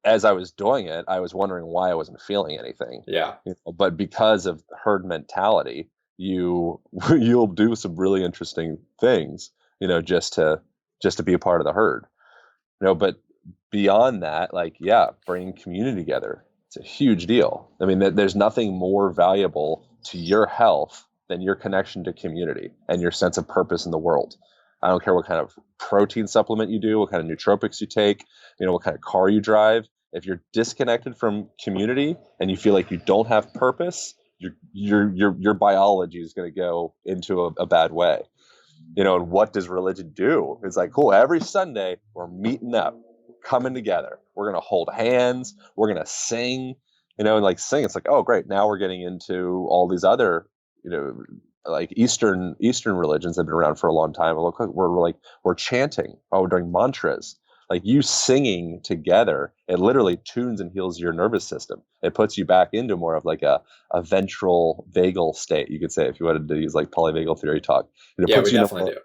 as I was doing it, I was wondering why I wasn't feeling anything. Yeah. But because of herd mentality, you'll do some really interesting things, just to be a part of the herd. But beyond that, like, yeah, bringing community together, it's a huge deal. I mean, there's nothing more valuable to your health than your connection to community and your sense of purpose in the world. I don't care what kind of protein supplement you do, what kind of nootropics you take, what kind of car you drive. If you're disconnected from community and you feel like you don't have purpose, your biology is going to go into a bad way. And what does religion do? It's like, cool, every Sunday we're meeting up, coming together. We're going to hold hands. We're going to sing, and like sing. It's like, oh, great. Now we're getting into all these other, like Eastern religions that have been around for a long time. We're chanting. Oh, we're doing mantras. Like, you singing together, it literally tunes and heals your nervous system. It puts you back into more of like a ventral vagal state, you could say, if you wanted to use like polyvagal theory talk. And it Yeah, puts we you definitely do.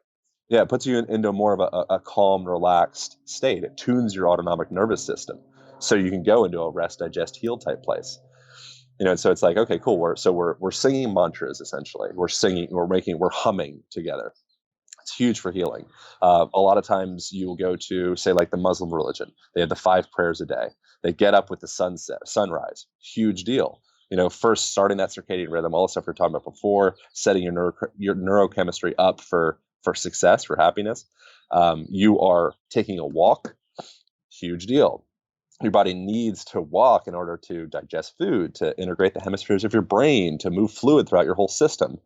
Yeah, it puts you into more of a calm, relaxed state. It tunes your autonomic nervous system, so you can go into a rest, digest, heal type place. And so it's like, okay, cool. We're singing mantras, essentially. We're humming together. It's huge for healing. A lot of times you will go to, say, like the Muslim religion. They have the 5 prayers a day. They get up with the sunrise. Huge deal. First starting that circadian rhythm, all the stuff we were talking about before, setting your neurochemistry up for success, for happiness. You are taking a walk. Huge deal. your body needs to walk in order to digest food, to integrate the hemispheres of your brain, to move fluid throughout your whole system.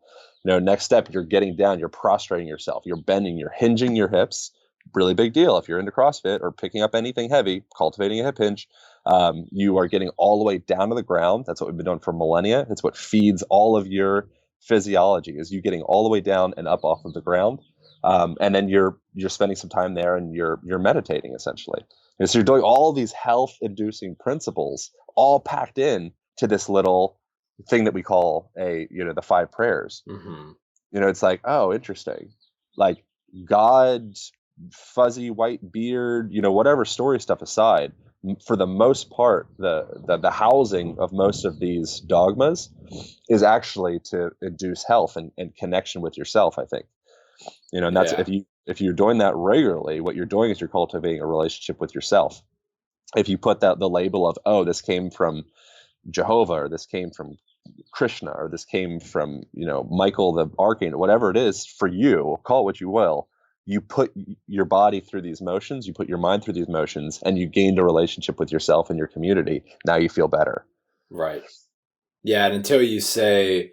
Next step, you're getting down, you're prostrating yourself, you're bending, you're hinging your hips. Really big deal. If you're into CrossFit or picking up anything heavy, cultivating a hip hinge, you are getting all the way down to the ground. That's what we've been doing for millennia. It's what feeds all of your physiology, is you getting all the way down and up off of the ground. And then you're spending some time there and you're meditating essentially. And so you're doing all these health inducing principles all packed in to this little thing that we call the 5 prayers. Mm-hmm. It's like, oh, interesting. Like God, fuzzy white beard, whatever story stuff aside, for the most part, the housing of most of these dogmas is actually to induce health and connection with yourself, I think. And that's if you're doing that regularly, what you're doing is you're cultivating a relationship with yourself. If you put the label of, oh, this came from Jehovah, or this came from Krishna, or this came from Michael the Archangel, whatever it is for you, call it what you will. You put your body through these motions, you put your mind through these motions, and you gained a relationship with yourself and your community. Now you feel better. Right. Yeah, and until you say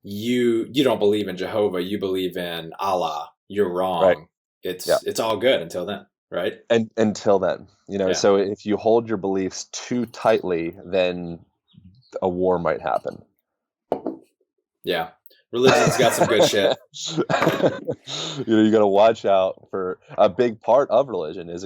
you don't believe in Jehovah, you believe in Allah, you're wrong. Right. It's all good until then, right? And until then, so if you hold your beliefs too tightly, then a war might happen. Yeah. Religion's got some good shit. You got to watch out for a big part of religion is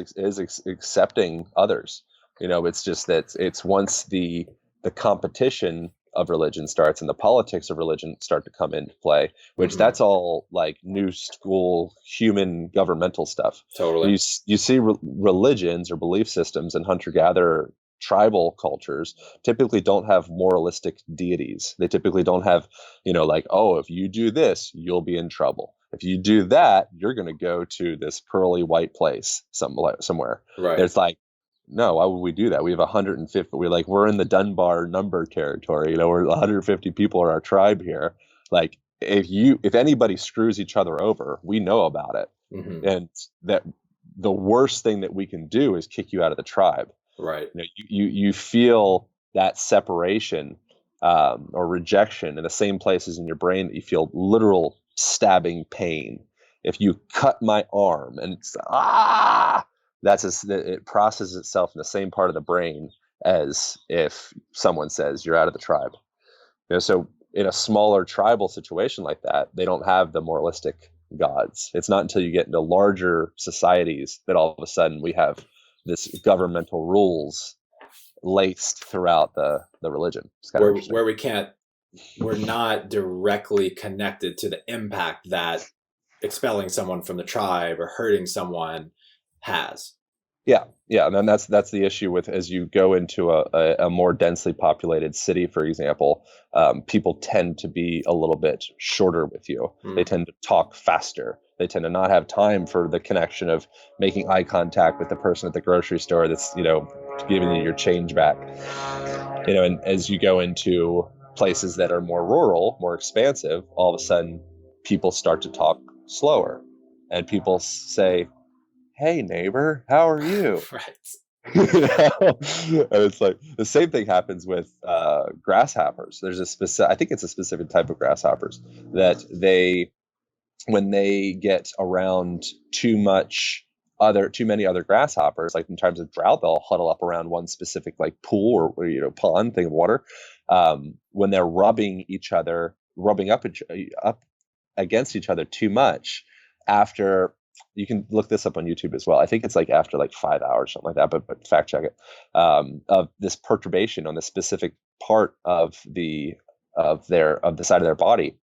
accepting others. It's just that it's once the competition of religion starts and the politics of religion start to come into play, which that's all like new school human governmental stuff. Totally. You see religions or belief systems and hunter-gatherer tribal cultures typically don't have moralistic deities. They typically don't have, like, oh, if you do this, you'll be in trouble. If you do that, you're going to go to this pearly white place somewhere. Right. It's like, no, why would we do that? We have 150. We're in the Dunbar number territory. We're 150 people in our tribe here. Like, if anybody screws each other over, we know about it. Mm-hmm. And that the worst thing that we can do is kick you out of the tribe. Right. You feel that separation or rejection in the same places in your brain that you feel literal stabbing pain. If you cut my arm and it's it processes itself in the same part of the brain as if someone says you're out of the tribe. So in a smaller tribal situation like that, they don't have the moralistic gods. It's not until you get into larger societies that all of a sudden we have this governmental rules laced throughout the religion. Where we're not directly connected to the impact that expelling someone from the tribe or hurting someone has. Yeah, and then that's the issue with, as you go into a more densely populated city, for example, people tend to be a little bit shorter with you. They tend to talk faster. They tend to not have time for the connection of making eye contact with the person at the grocery store that's giving you your change back. And as you go into places that are more rural, more expansive, all of a sudden people start to talk slower, and people say, "Hey neighbor, how are you?" Right. And it's like the same thing happens with grasshoppers. There's I think it's a specific type of grasshoppers that when they get around too many other grasshoppers, like in times of drought, they'll huddle up around one specific like pool or pond thing of water. When they're rubbing up against each other too much, after, you can look this up on YouTube as well. I think it's like after like 5 hours, something like that, but fact check it. Of this perturbation on the specific part of the side of their body,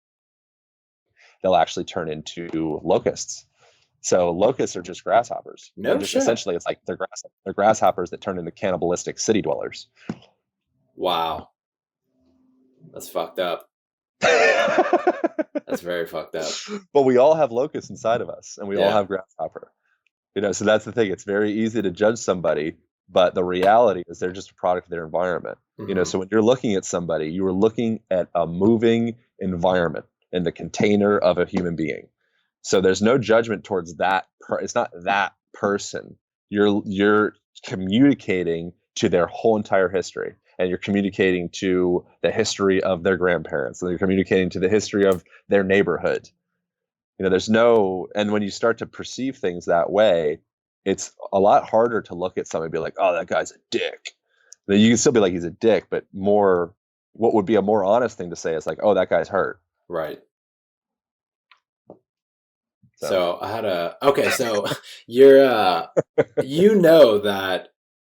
they'll actually turn into locusts. So locusts are just grasshoppers. No just shit. Essentially, it's like they're grasshoppers that turn into cannibalistic city dwellers. Wow, that's fucked up. That's very fucked up. But we all have locusts inside of us, and we all have grasshopper. So that's the thing. It's very easy to judge somebody, but the reality is they're just a product of their environment. So when you're looking at somebody, you are looking at a moving environment in the container of a human being. So there's no judgment towards that. It's not that person. you're communicating to their whole entire history, and you're communicating to the history of their grandparents, and you're communicating to the history of their neighborhood. There's no, and when you start to perceive things that way, it's a lot harder to look at somebody and be like, oh, that guy's a dick. You can still be like, he's a dick, but what would be a more honest thing to say is like, oh, that guy's hurt. Right. So you're, that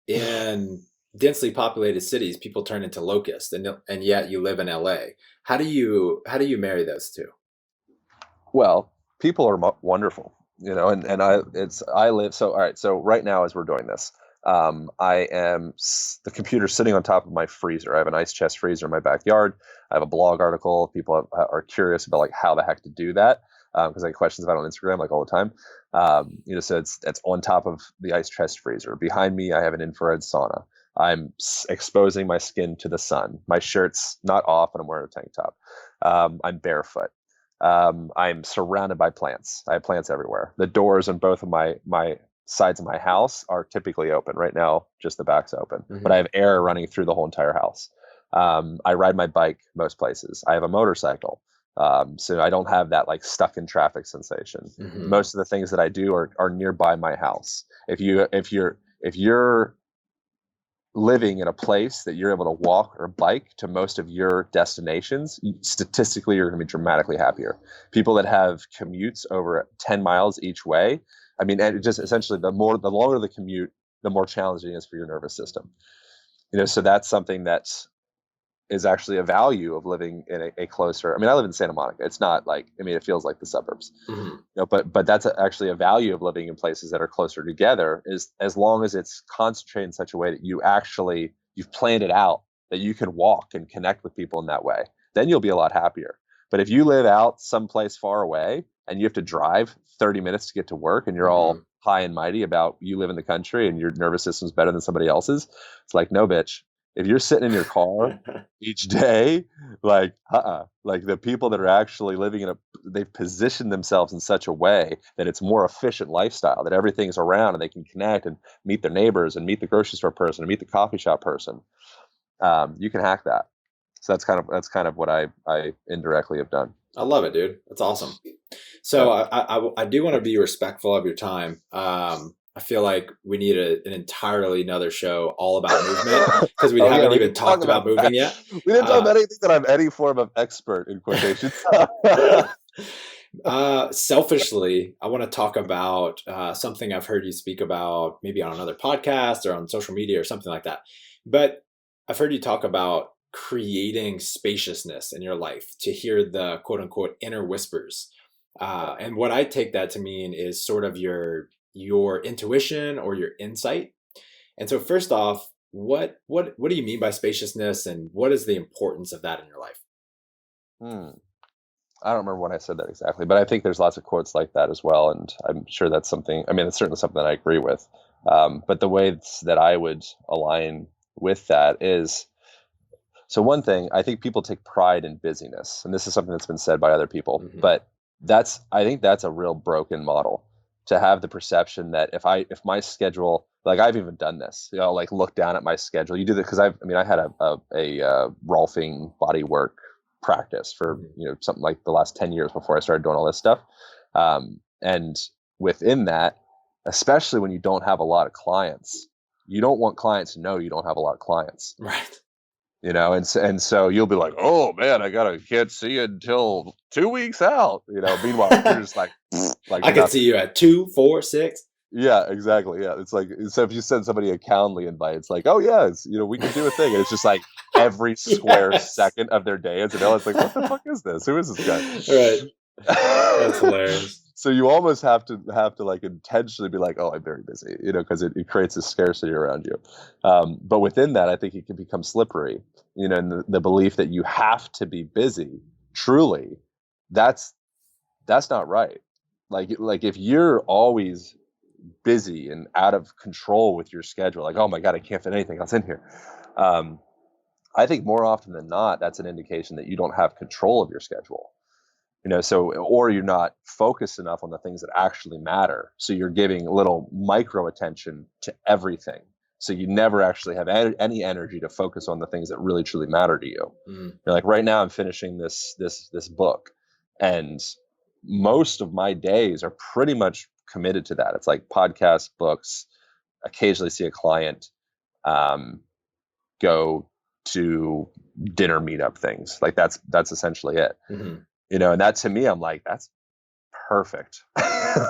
in densely populated cities, people turn into locusts, and yet you live in LA. How do you marry those two? Well, people are wonderful, and I live. So, all right. So right now, as we're doing this, I am the computer sitting on top of my freezer. I have an ice chest freezer in my backyard. I have a blog article. People are curious about like how the heck to do that, because I get questions about it on Instagram like all the time. So it's on top of the ice chest freezer. Behind me, I have an infrared sauna. I'm exposing my skin to the sun. My shirt's not off, and I'm wearing a tank top. I'm barefoot. I'm surrounded by plants. I have plants everywhere. The doors on both of my sides of my house are typically open. Right now, just the back's open, but I have air running through the whole entire house. I ride my bike most places. I have a motorcycle, so I don't have that like stuck in traffic sensation. Most of the things that I do are nearby my house. If you're living in a place that you're able to walk or bike to most of your destinations, statistically, you're going to be dramatically happier. People that have commutes over 10 miles each way, I mean, and just essentially the longer the commute, the more challenging it is for your nervous system. So that's something that is actually a value of living in a closer. I mean, I live in Santa Monica. It's not like, I mean, it feels like the suburbs. But that's actually a value of living in places that are closer together, is as long as it's concentrated in such a way that you've planned it out, that you can walk and connect with people in that way, then you'll be a lot happier. But if you live out someplace far away and you have to drive 30 minutes to get to work, and you're all high and mighty about you live in the country and your nervous system's better than somebody else's, it's like, no, bitch. If you're sitting in your car each day, like the people that are actually living they've positioned themselves in such a way that it's more efficient lifestyle, that everything's around and they can connect and meet their neighbors and meet the grocery store person and meet the coffee shop person. You can hack that. So that's kind of what I indirectly have done. I love it, dude. That's awesome. So I do want to be respectful of your time. I feel like we need an entirely another show all about movement, because we haven't even talked about moving yet. We didn't talk about anything that I'm any form of expert in quotations. Selfishly, I want to talk about something I've heard you speak about, maybe on another podcast or on social media or something like that. But I've heard you talk about creating spaciousness in your life to hear the quote unquote inner whispers. And what I take that to mean is sort of your intuition or your insight. And so first off, what do you mean by spaciousness, and what is the importance of that in your life? I don't remember when I said that exactly, but I think there's lots of quotes like that as well. And I'm sure that's something, I mean, it's certainly something that I agree with. But the way that I would align with that is, so one thing, I think people take pride in busyness, and this is something that's been said by other people, but I think that's a real broken model, to have the perception that if my schedule, like I've even done this, like look down at my schedule. You do that because I had a Rolfing body work practice for something like the last 10 years before I started doing all this stuff. And within that, especially when you don't have a lot of clients, you don't want clients to know you don't have a lot of clients. Right. And so you'll be like, oh man, can't see you until 2 weeks out. Meanwhile, you're just like I can see you at 2, 4, 6. Yeah, exactly. Yeah. It's like, so if you send somebody a Calendly invite, it's like, oh yeah, we can do a thing. And it's just like every square second of their day. It's like, what the fuck is this? Who is this guy? Right. That's hilarious. So you almost have to like intentionally be like, oh, I'm very busy, because it creates a scarcity around you. But within that, I think it can become slippery, and the belief that you have to be busy, truly, that's not right. Like if you're always busy and out of control with your schedule, like, oh my God, I can't fit anything else in here. I think more often than not, that's an indication that you don't have control of your schedule. So, or you're not focused enough on the things that actually matter. So you're giving a little micro attention to everything. So you never actually have any energy to focus on the things that really truly matter to you. Like right now I'm finishing this book, and most of my days are pretty much committed to that. It's like podcasts, books, occasionally see a client, go to dinner meetup things. Like that's essentially it. And that to me, I'm like, that's perfect.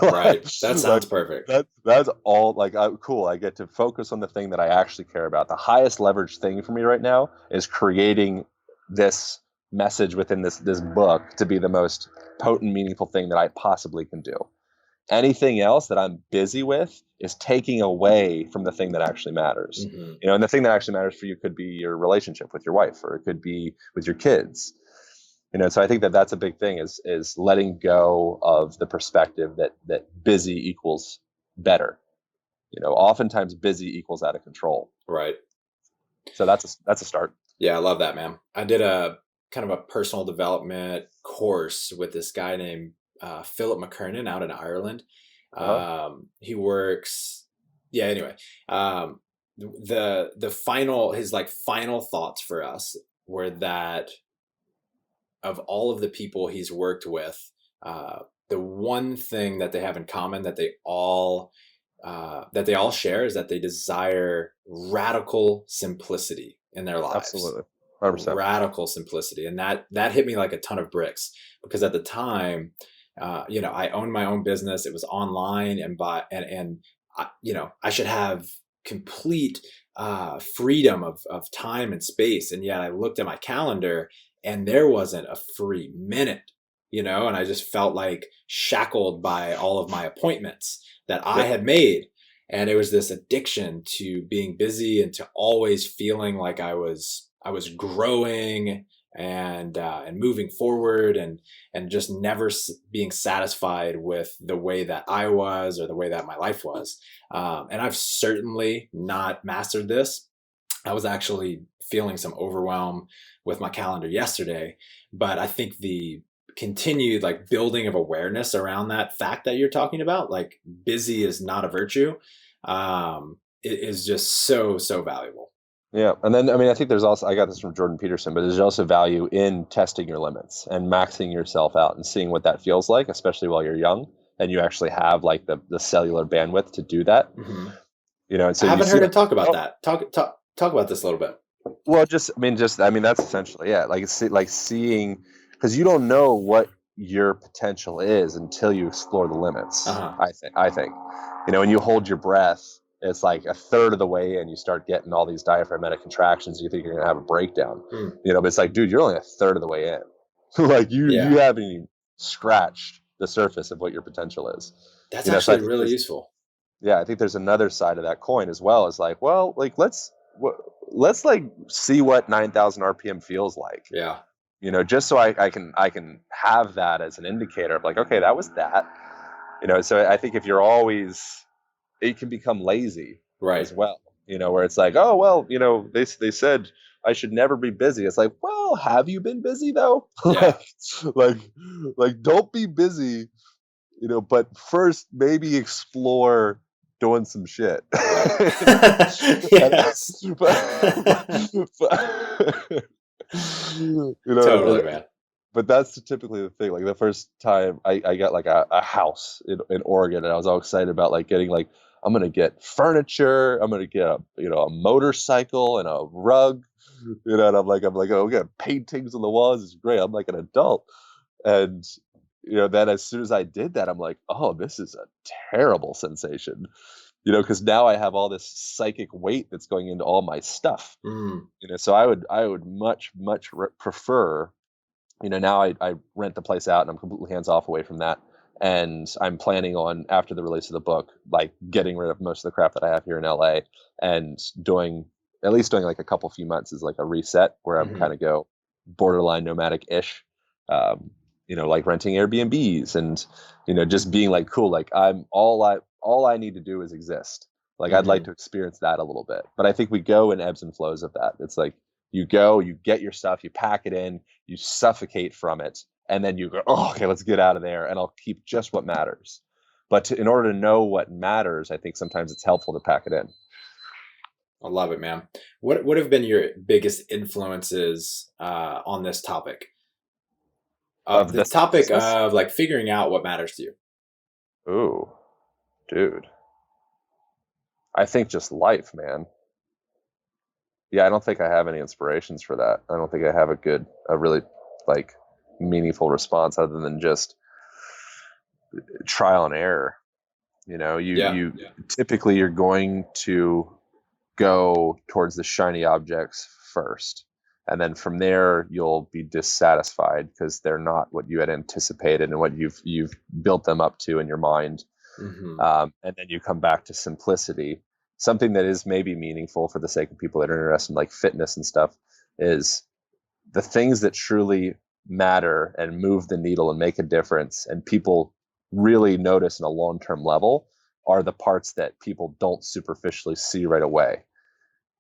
Right. That sounds perfect. That's all like cool. I get to focus on the thing that I actually care about. The highest leverage thing for me right now is creating this message within this book to be the most potent, meaningful thing that I possibly can do. Anything else that I'm busy with is taking away from the thing that actually matters. And the thing that actually matters for you could be your relationship with your wife, or it could be with your kids. So I think that that's a big thing is letting go of the perspective that busy equals better. Oftentimes busy equals out of control. Right. So that's a start. Yeah, I love that, man. I did a kind of a personal development course with this guy named Philip McKernan out in Ireland. He works. Yeah. Anyway, his final thoughts for us were that of all of the people he's worked with, the one thing that they have in common that they all share is that they desire radical simplicity in their lives. Absolutely. 100%. Radical simplicity. And that hit me like a ton of bricks, because at the time, I owned my own business. It was online, and I should have complete freedom of time and space. And yet I looked at my calendar and there wasn't a free minute, and I just felt like shackled by all of my appointments that I had made. And it was this addiction to being busy and to always feeling like I was growing and moving forward, and just never being satisfied with the way that I was or the way that my life was. And I've certainly not mastered this. I was actually feeling some overwhelm with my calendar yesterday, but I think the continued building of awareness around that fact that you're talking about, like busy is not a virtue, it is just so valuable. Yeah. And then, I think there's also, I got this from Jordan Peterson, but there's also value in testing your limits and maxing yourself out and seeing what that feels like, especially while you're young and you actually have the cellular bandwidth to do that. And so I haven't heard him talk about that. Talk about this a little bit. Well, that's essentially, yeah. Like seeing, because you don't know what your potential is until you explore the limits. I think, when you hold your breath, it's like a third of the way in, you start getting all these diaphragmatic contractions. You think you're gonna have a breakdown, but it's like, dude, you're only a third of the way in. Like you haven't even scratched the surface of what your potential is. That's actually really useful. Yeah, I think there's another side of that coin as well. Is like, well, let's see what 9,000 RPM feels like. Yeah. Just so I can have that as an indicator of like, okay, that was that. So I think if you're always, it can become lazy, right, as well. Where it's like, oh well, they said I should never be busy. It's like, well, have you been busy though? Yeah. like don't be busy, but first maybe explore doing some shit. Yes. Totally, man. But that's typically the thing. Like the first time I got like a house in Oregon, and I was all excited about getting I'm gonna get furniture, I'm gonna get a motorcycle and a rug, and I'm like, oh, we got paintings on the walls. It's great. I'm like an adult, and then as soon as I did that, I'm like, oh, this is a terrible sensation. Because now I have all this psychic weight that's going into all my stuff. So I would much prefer. Now I rent the place out and I'm completely hands off away from that. And I'm planning on, after the release of the book, getting rid of most of the crap that I have here in LA and doing like a couple few months as like a reset where I'm kind of go borderline nomadic-ish, renting Airbnbs and, just being like, cool, like all I need to do is exist. I'd like to experience that a little bit, but I think we go in ebbs and flows of that. It's like, you go, you get your stuff, you pack it in, you suffocate from it, and then you go, oh, okay, let's get out of there, and I'll keep just what matters. But in order to know what matters, I think sometimes it's helpful to pack it in. I love it, man. What have been your biggest influences on this topic? Of The this topic business? of like figuring out what matters to you. Ooh, dude. I think just life, man. Yeah, I don't think I have any inspirations for that. I don't think I have a really like meaningful response other than just trial and error. You know, you typically you're going to go towards the shiny objects first. And then from there, you'll be dissatisfied because they're not what you had anticipated and what you've built them up to in your mind. Mm-hmm. And then you come back to simplicity. Something that is maybe meaningful for the sake of people that are interested in like fitness and stuff is the things that truly matter and move the needle and make a difference and people really notice on a long-term level are the parts that people don't superficially see right away.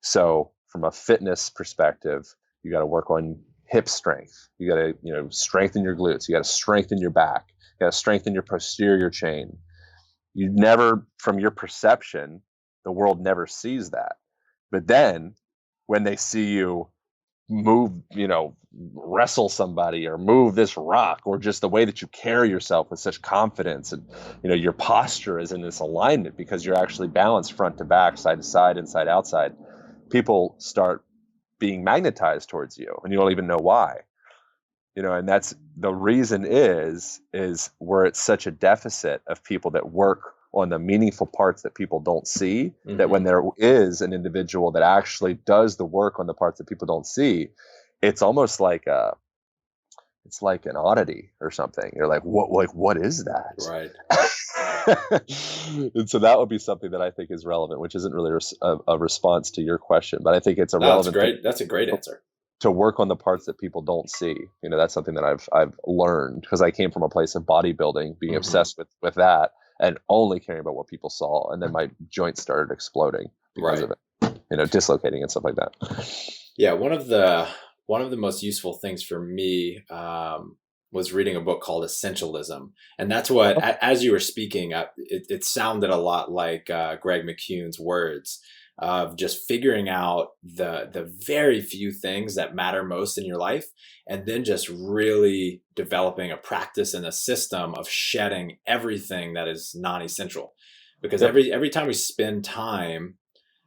So from a fitness perspective, you got to work on hip strength. You got to, strengthen your glutes. You got to strengthen your back. You got to strengthen your posterior chain. You never, from your perception, the world never sees that. But then when they see you move, wrestle somebody or move this rock or just the way that you carry yourself with such confidence and, your posture is in this alignment because you're actually balanced front to back, side to side, inside, outside, people start being magnetized towards you and you don't even know why. And that's the reason is we're at such a deficit of people that work on the meaningful parts that people don't see, Mm-hmm. that when there is an individual that actually does the work on the parts that people don't see, it's almost like it's like an oddity or something. You're like, what is that? Right. And so that would be something that I think is relevant, which isn't really a response to your question, but I think it's a relevant thing. That's a great answer. To work on the parts that people don't see. That's something that I've learned because I came from a place of bodybuilding, being Mm-hmm. obsessed with that and only caring about what people saw. And then my joints started exploding because of it, dislocating and stuff like that. Yeah. One of the most useful things for me was reading a book called Essentialism. And that's what, as you were speaking, it sounded a lot like Greg McKeown's words of just figuring out the very few things that matter most in your life, and then just really developing a practice and a system of shedding everything that is non-essential. Because every time we spend time,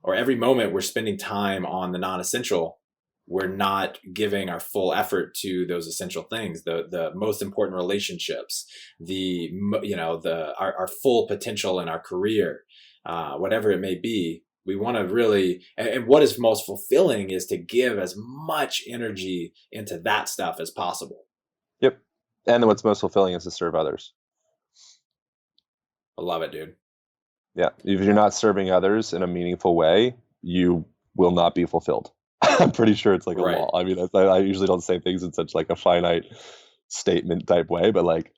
or every moment we're spending time on the non-essential, we're not giving our full effort to those essential things, the most important relationships, our full potential in our career, whatever it may be. We want to really, and what is most fulfilling is to give as much energy into that stuff as possible. Yep. And then what's most fulfilling is to serve others. I love it, dude. Yeah. If you're not serving others in a meaningful way, you will not be fulfilled. I'm pretty sure it's like a law. I mean, I usually don't say things in such like a finite statement type way, but like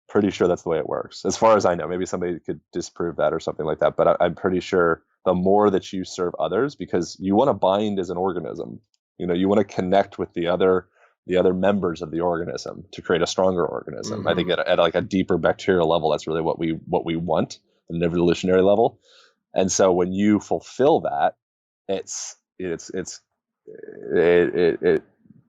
pretty sure that's the way it works. As far as I know, maybe somebody could disprove that or something like that, but I'm pretty sure the more that you serve others, because you want to bind as an organism, you want to connect with the other members of the organism to create a stronger organism. Mm-hmm. I think at like a deeper bacterial level, that's really what we want at an evolutionary level. And so when you fulfill that, it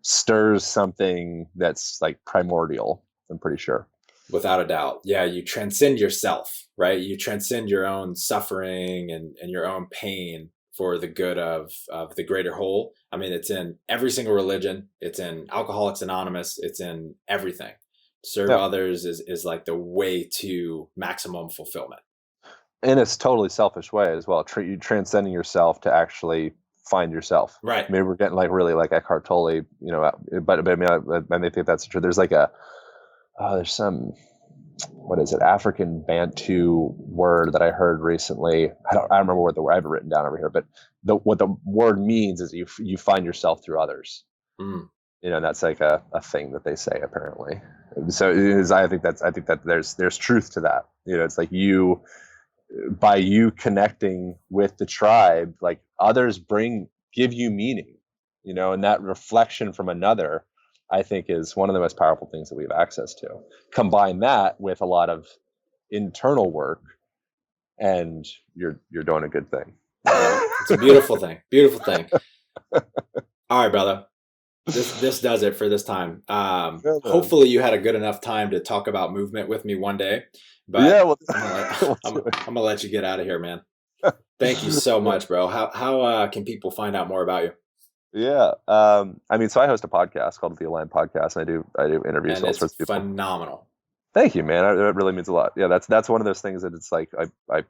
stirs something that's like primordial, I'm pretty sure. Without a doubt. Yeah, you transcend yourself, right? You transcend your own suffering and your own pain for the good of the greater whole. I mean, it's in every single religion. It's in Alcoholics Anonymous. It's in everything. Serve others is like the way to maximum fulfillment. In a totally selfish way as well. You transcending yourself to actually find yourself. Right. Maybe we're getting like really like Eckhart Tolle, but I mean, I think that's true. There's like there's some, what is it, African Bantu word that I heard recently. I remember what the word, I have it written down over here, but what the word means is you find yourself through others. Mm. And that's like a thing that they say apparently. So I think that there's truth to that. It's like by you connecting with the tribe, like others give you meaning, and that reflection from another I think is one of the most powerful things that we have access to. Combine that with a lot of internal work, and you're doing a good thing. It's a beautiful thing. Beautiful thing. All right, brother. This does it for this time. Hopefully you had a good enough time to talk about movement with me one day. But yeah, well, I'm gonna let you get out of here, man. Thank you so much, bro. How can people find out more about you? Yeah. I mean, so I host a podcast called The Align Podcast, and I do interviews with all sorts of people. Phenomenal. Thank you, man. It really means a lot. Yeah, that's one of those things that it's like I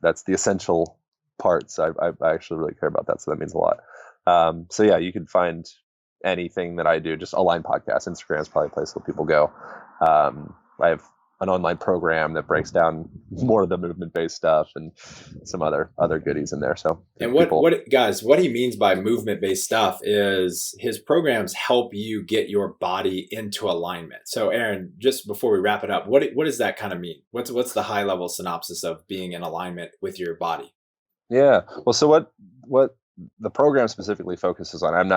that's the essential parts. I actually really care about that, so that means a lot. So yeah, you can find anything that I do, just Align Podcast. Instagram is probably a place where people go. I have an online program that breaks down more of the movement-based stuff and some other goodies in there. So, and what he means by movement-based stuff is his programs help you get your body into alignment. So, Aaron, just before we wrap it up, what does that kind of mean? What's the high-level synopsis of being in alignment with your body? Yeah. Well, so what the program specifically focuses on,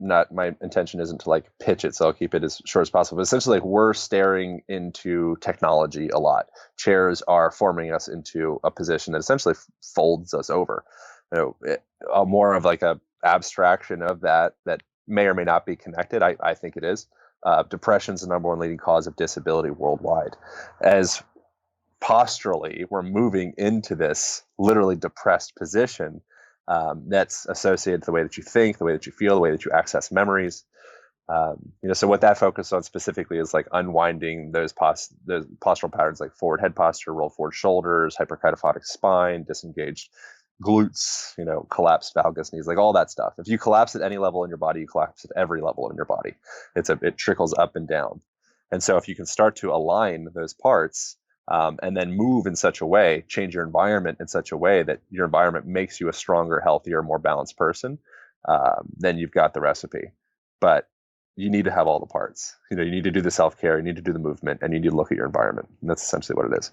my intention isn't to like pitch it, so I'll keep it as short as possible. But essentially, like, we're staring into technology a lot. Chairs are forming us into a position that essentially folds us over. More of like a abstraction of that may or may not be connected. I think it is. Depression is the number one leading cause of disability worldwide. As posturally, we're moving into this literally depressed position. That's associated to the way that you think, the way that you feel, the way that you access memories. So what that focuses on specifically is like unwinding those postural patterns, like forward head posture, roll forward shoulders, hyperkyphotic spine, disengaged glutes, collapsed valgus knees, like all that stuff. If you collapse at any level in your body, you collapse at every level in your body. It trickles up and down. And so if you can start to align those parts, and then move in such a way, change your environment in such a way that your environment makes you a stronger, healthier, more balanced person, then you've got the recipe. But you need to have all the parts. You need to do the self-care, you need to do the movement, and you need to look at your environment. And that's essentially what it is.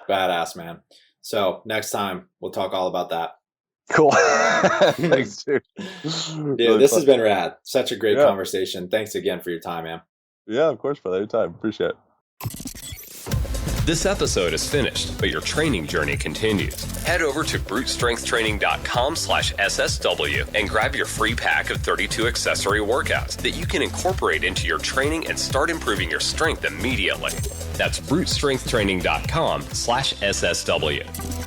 Badass, man. So next time we'll talk all about that. Cool. Thanks, dude. Dude, this has been rad. Such a great conversation. Thanks again for your time, man. Yeah, of course, brother. Anytime. Appreciate it. This episode is finished, but your training journey continues. Head over to brutestrengthtraining.com/SSW and grab your free pack of 32 accessory workouts that you can incorporate into your training and start improving your strength immediately. That's brutestrengthtraining.com/SSW.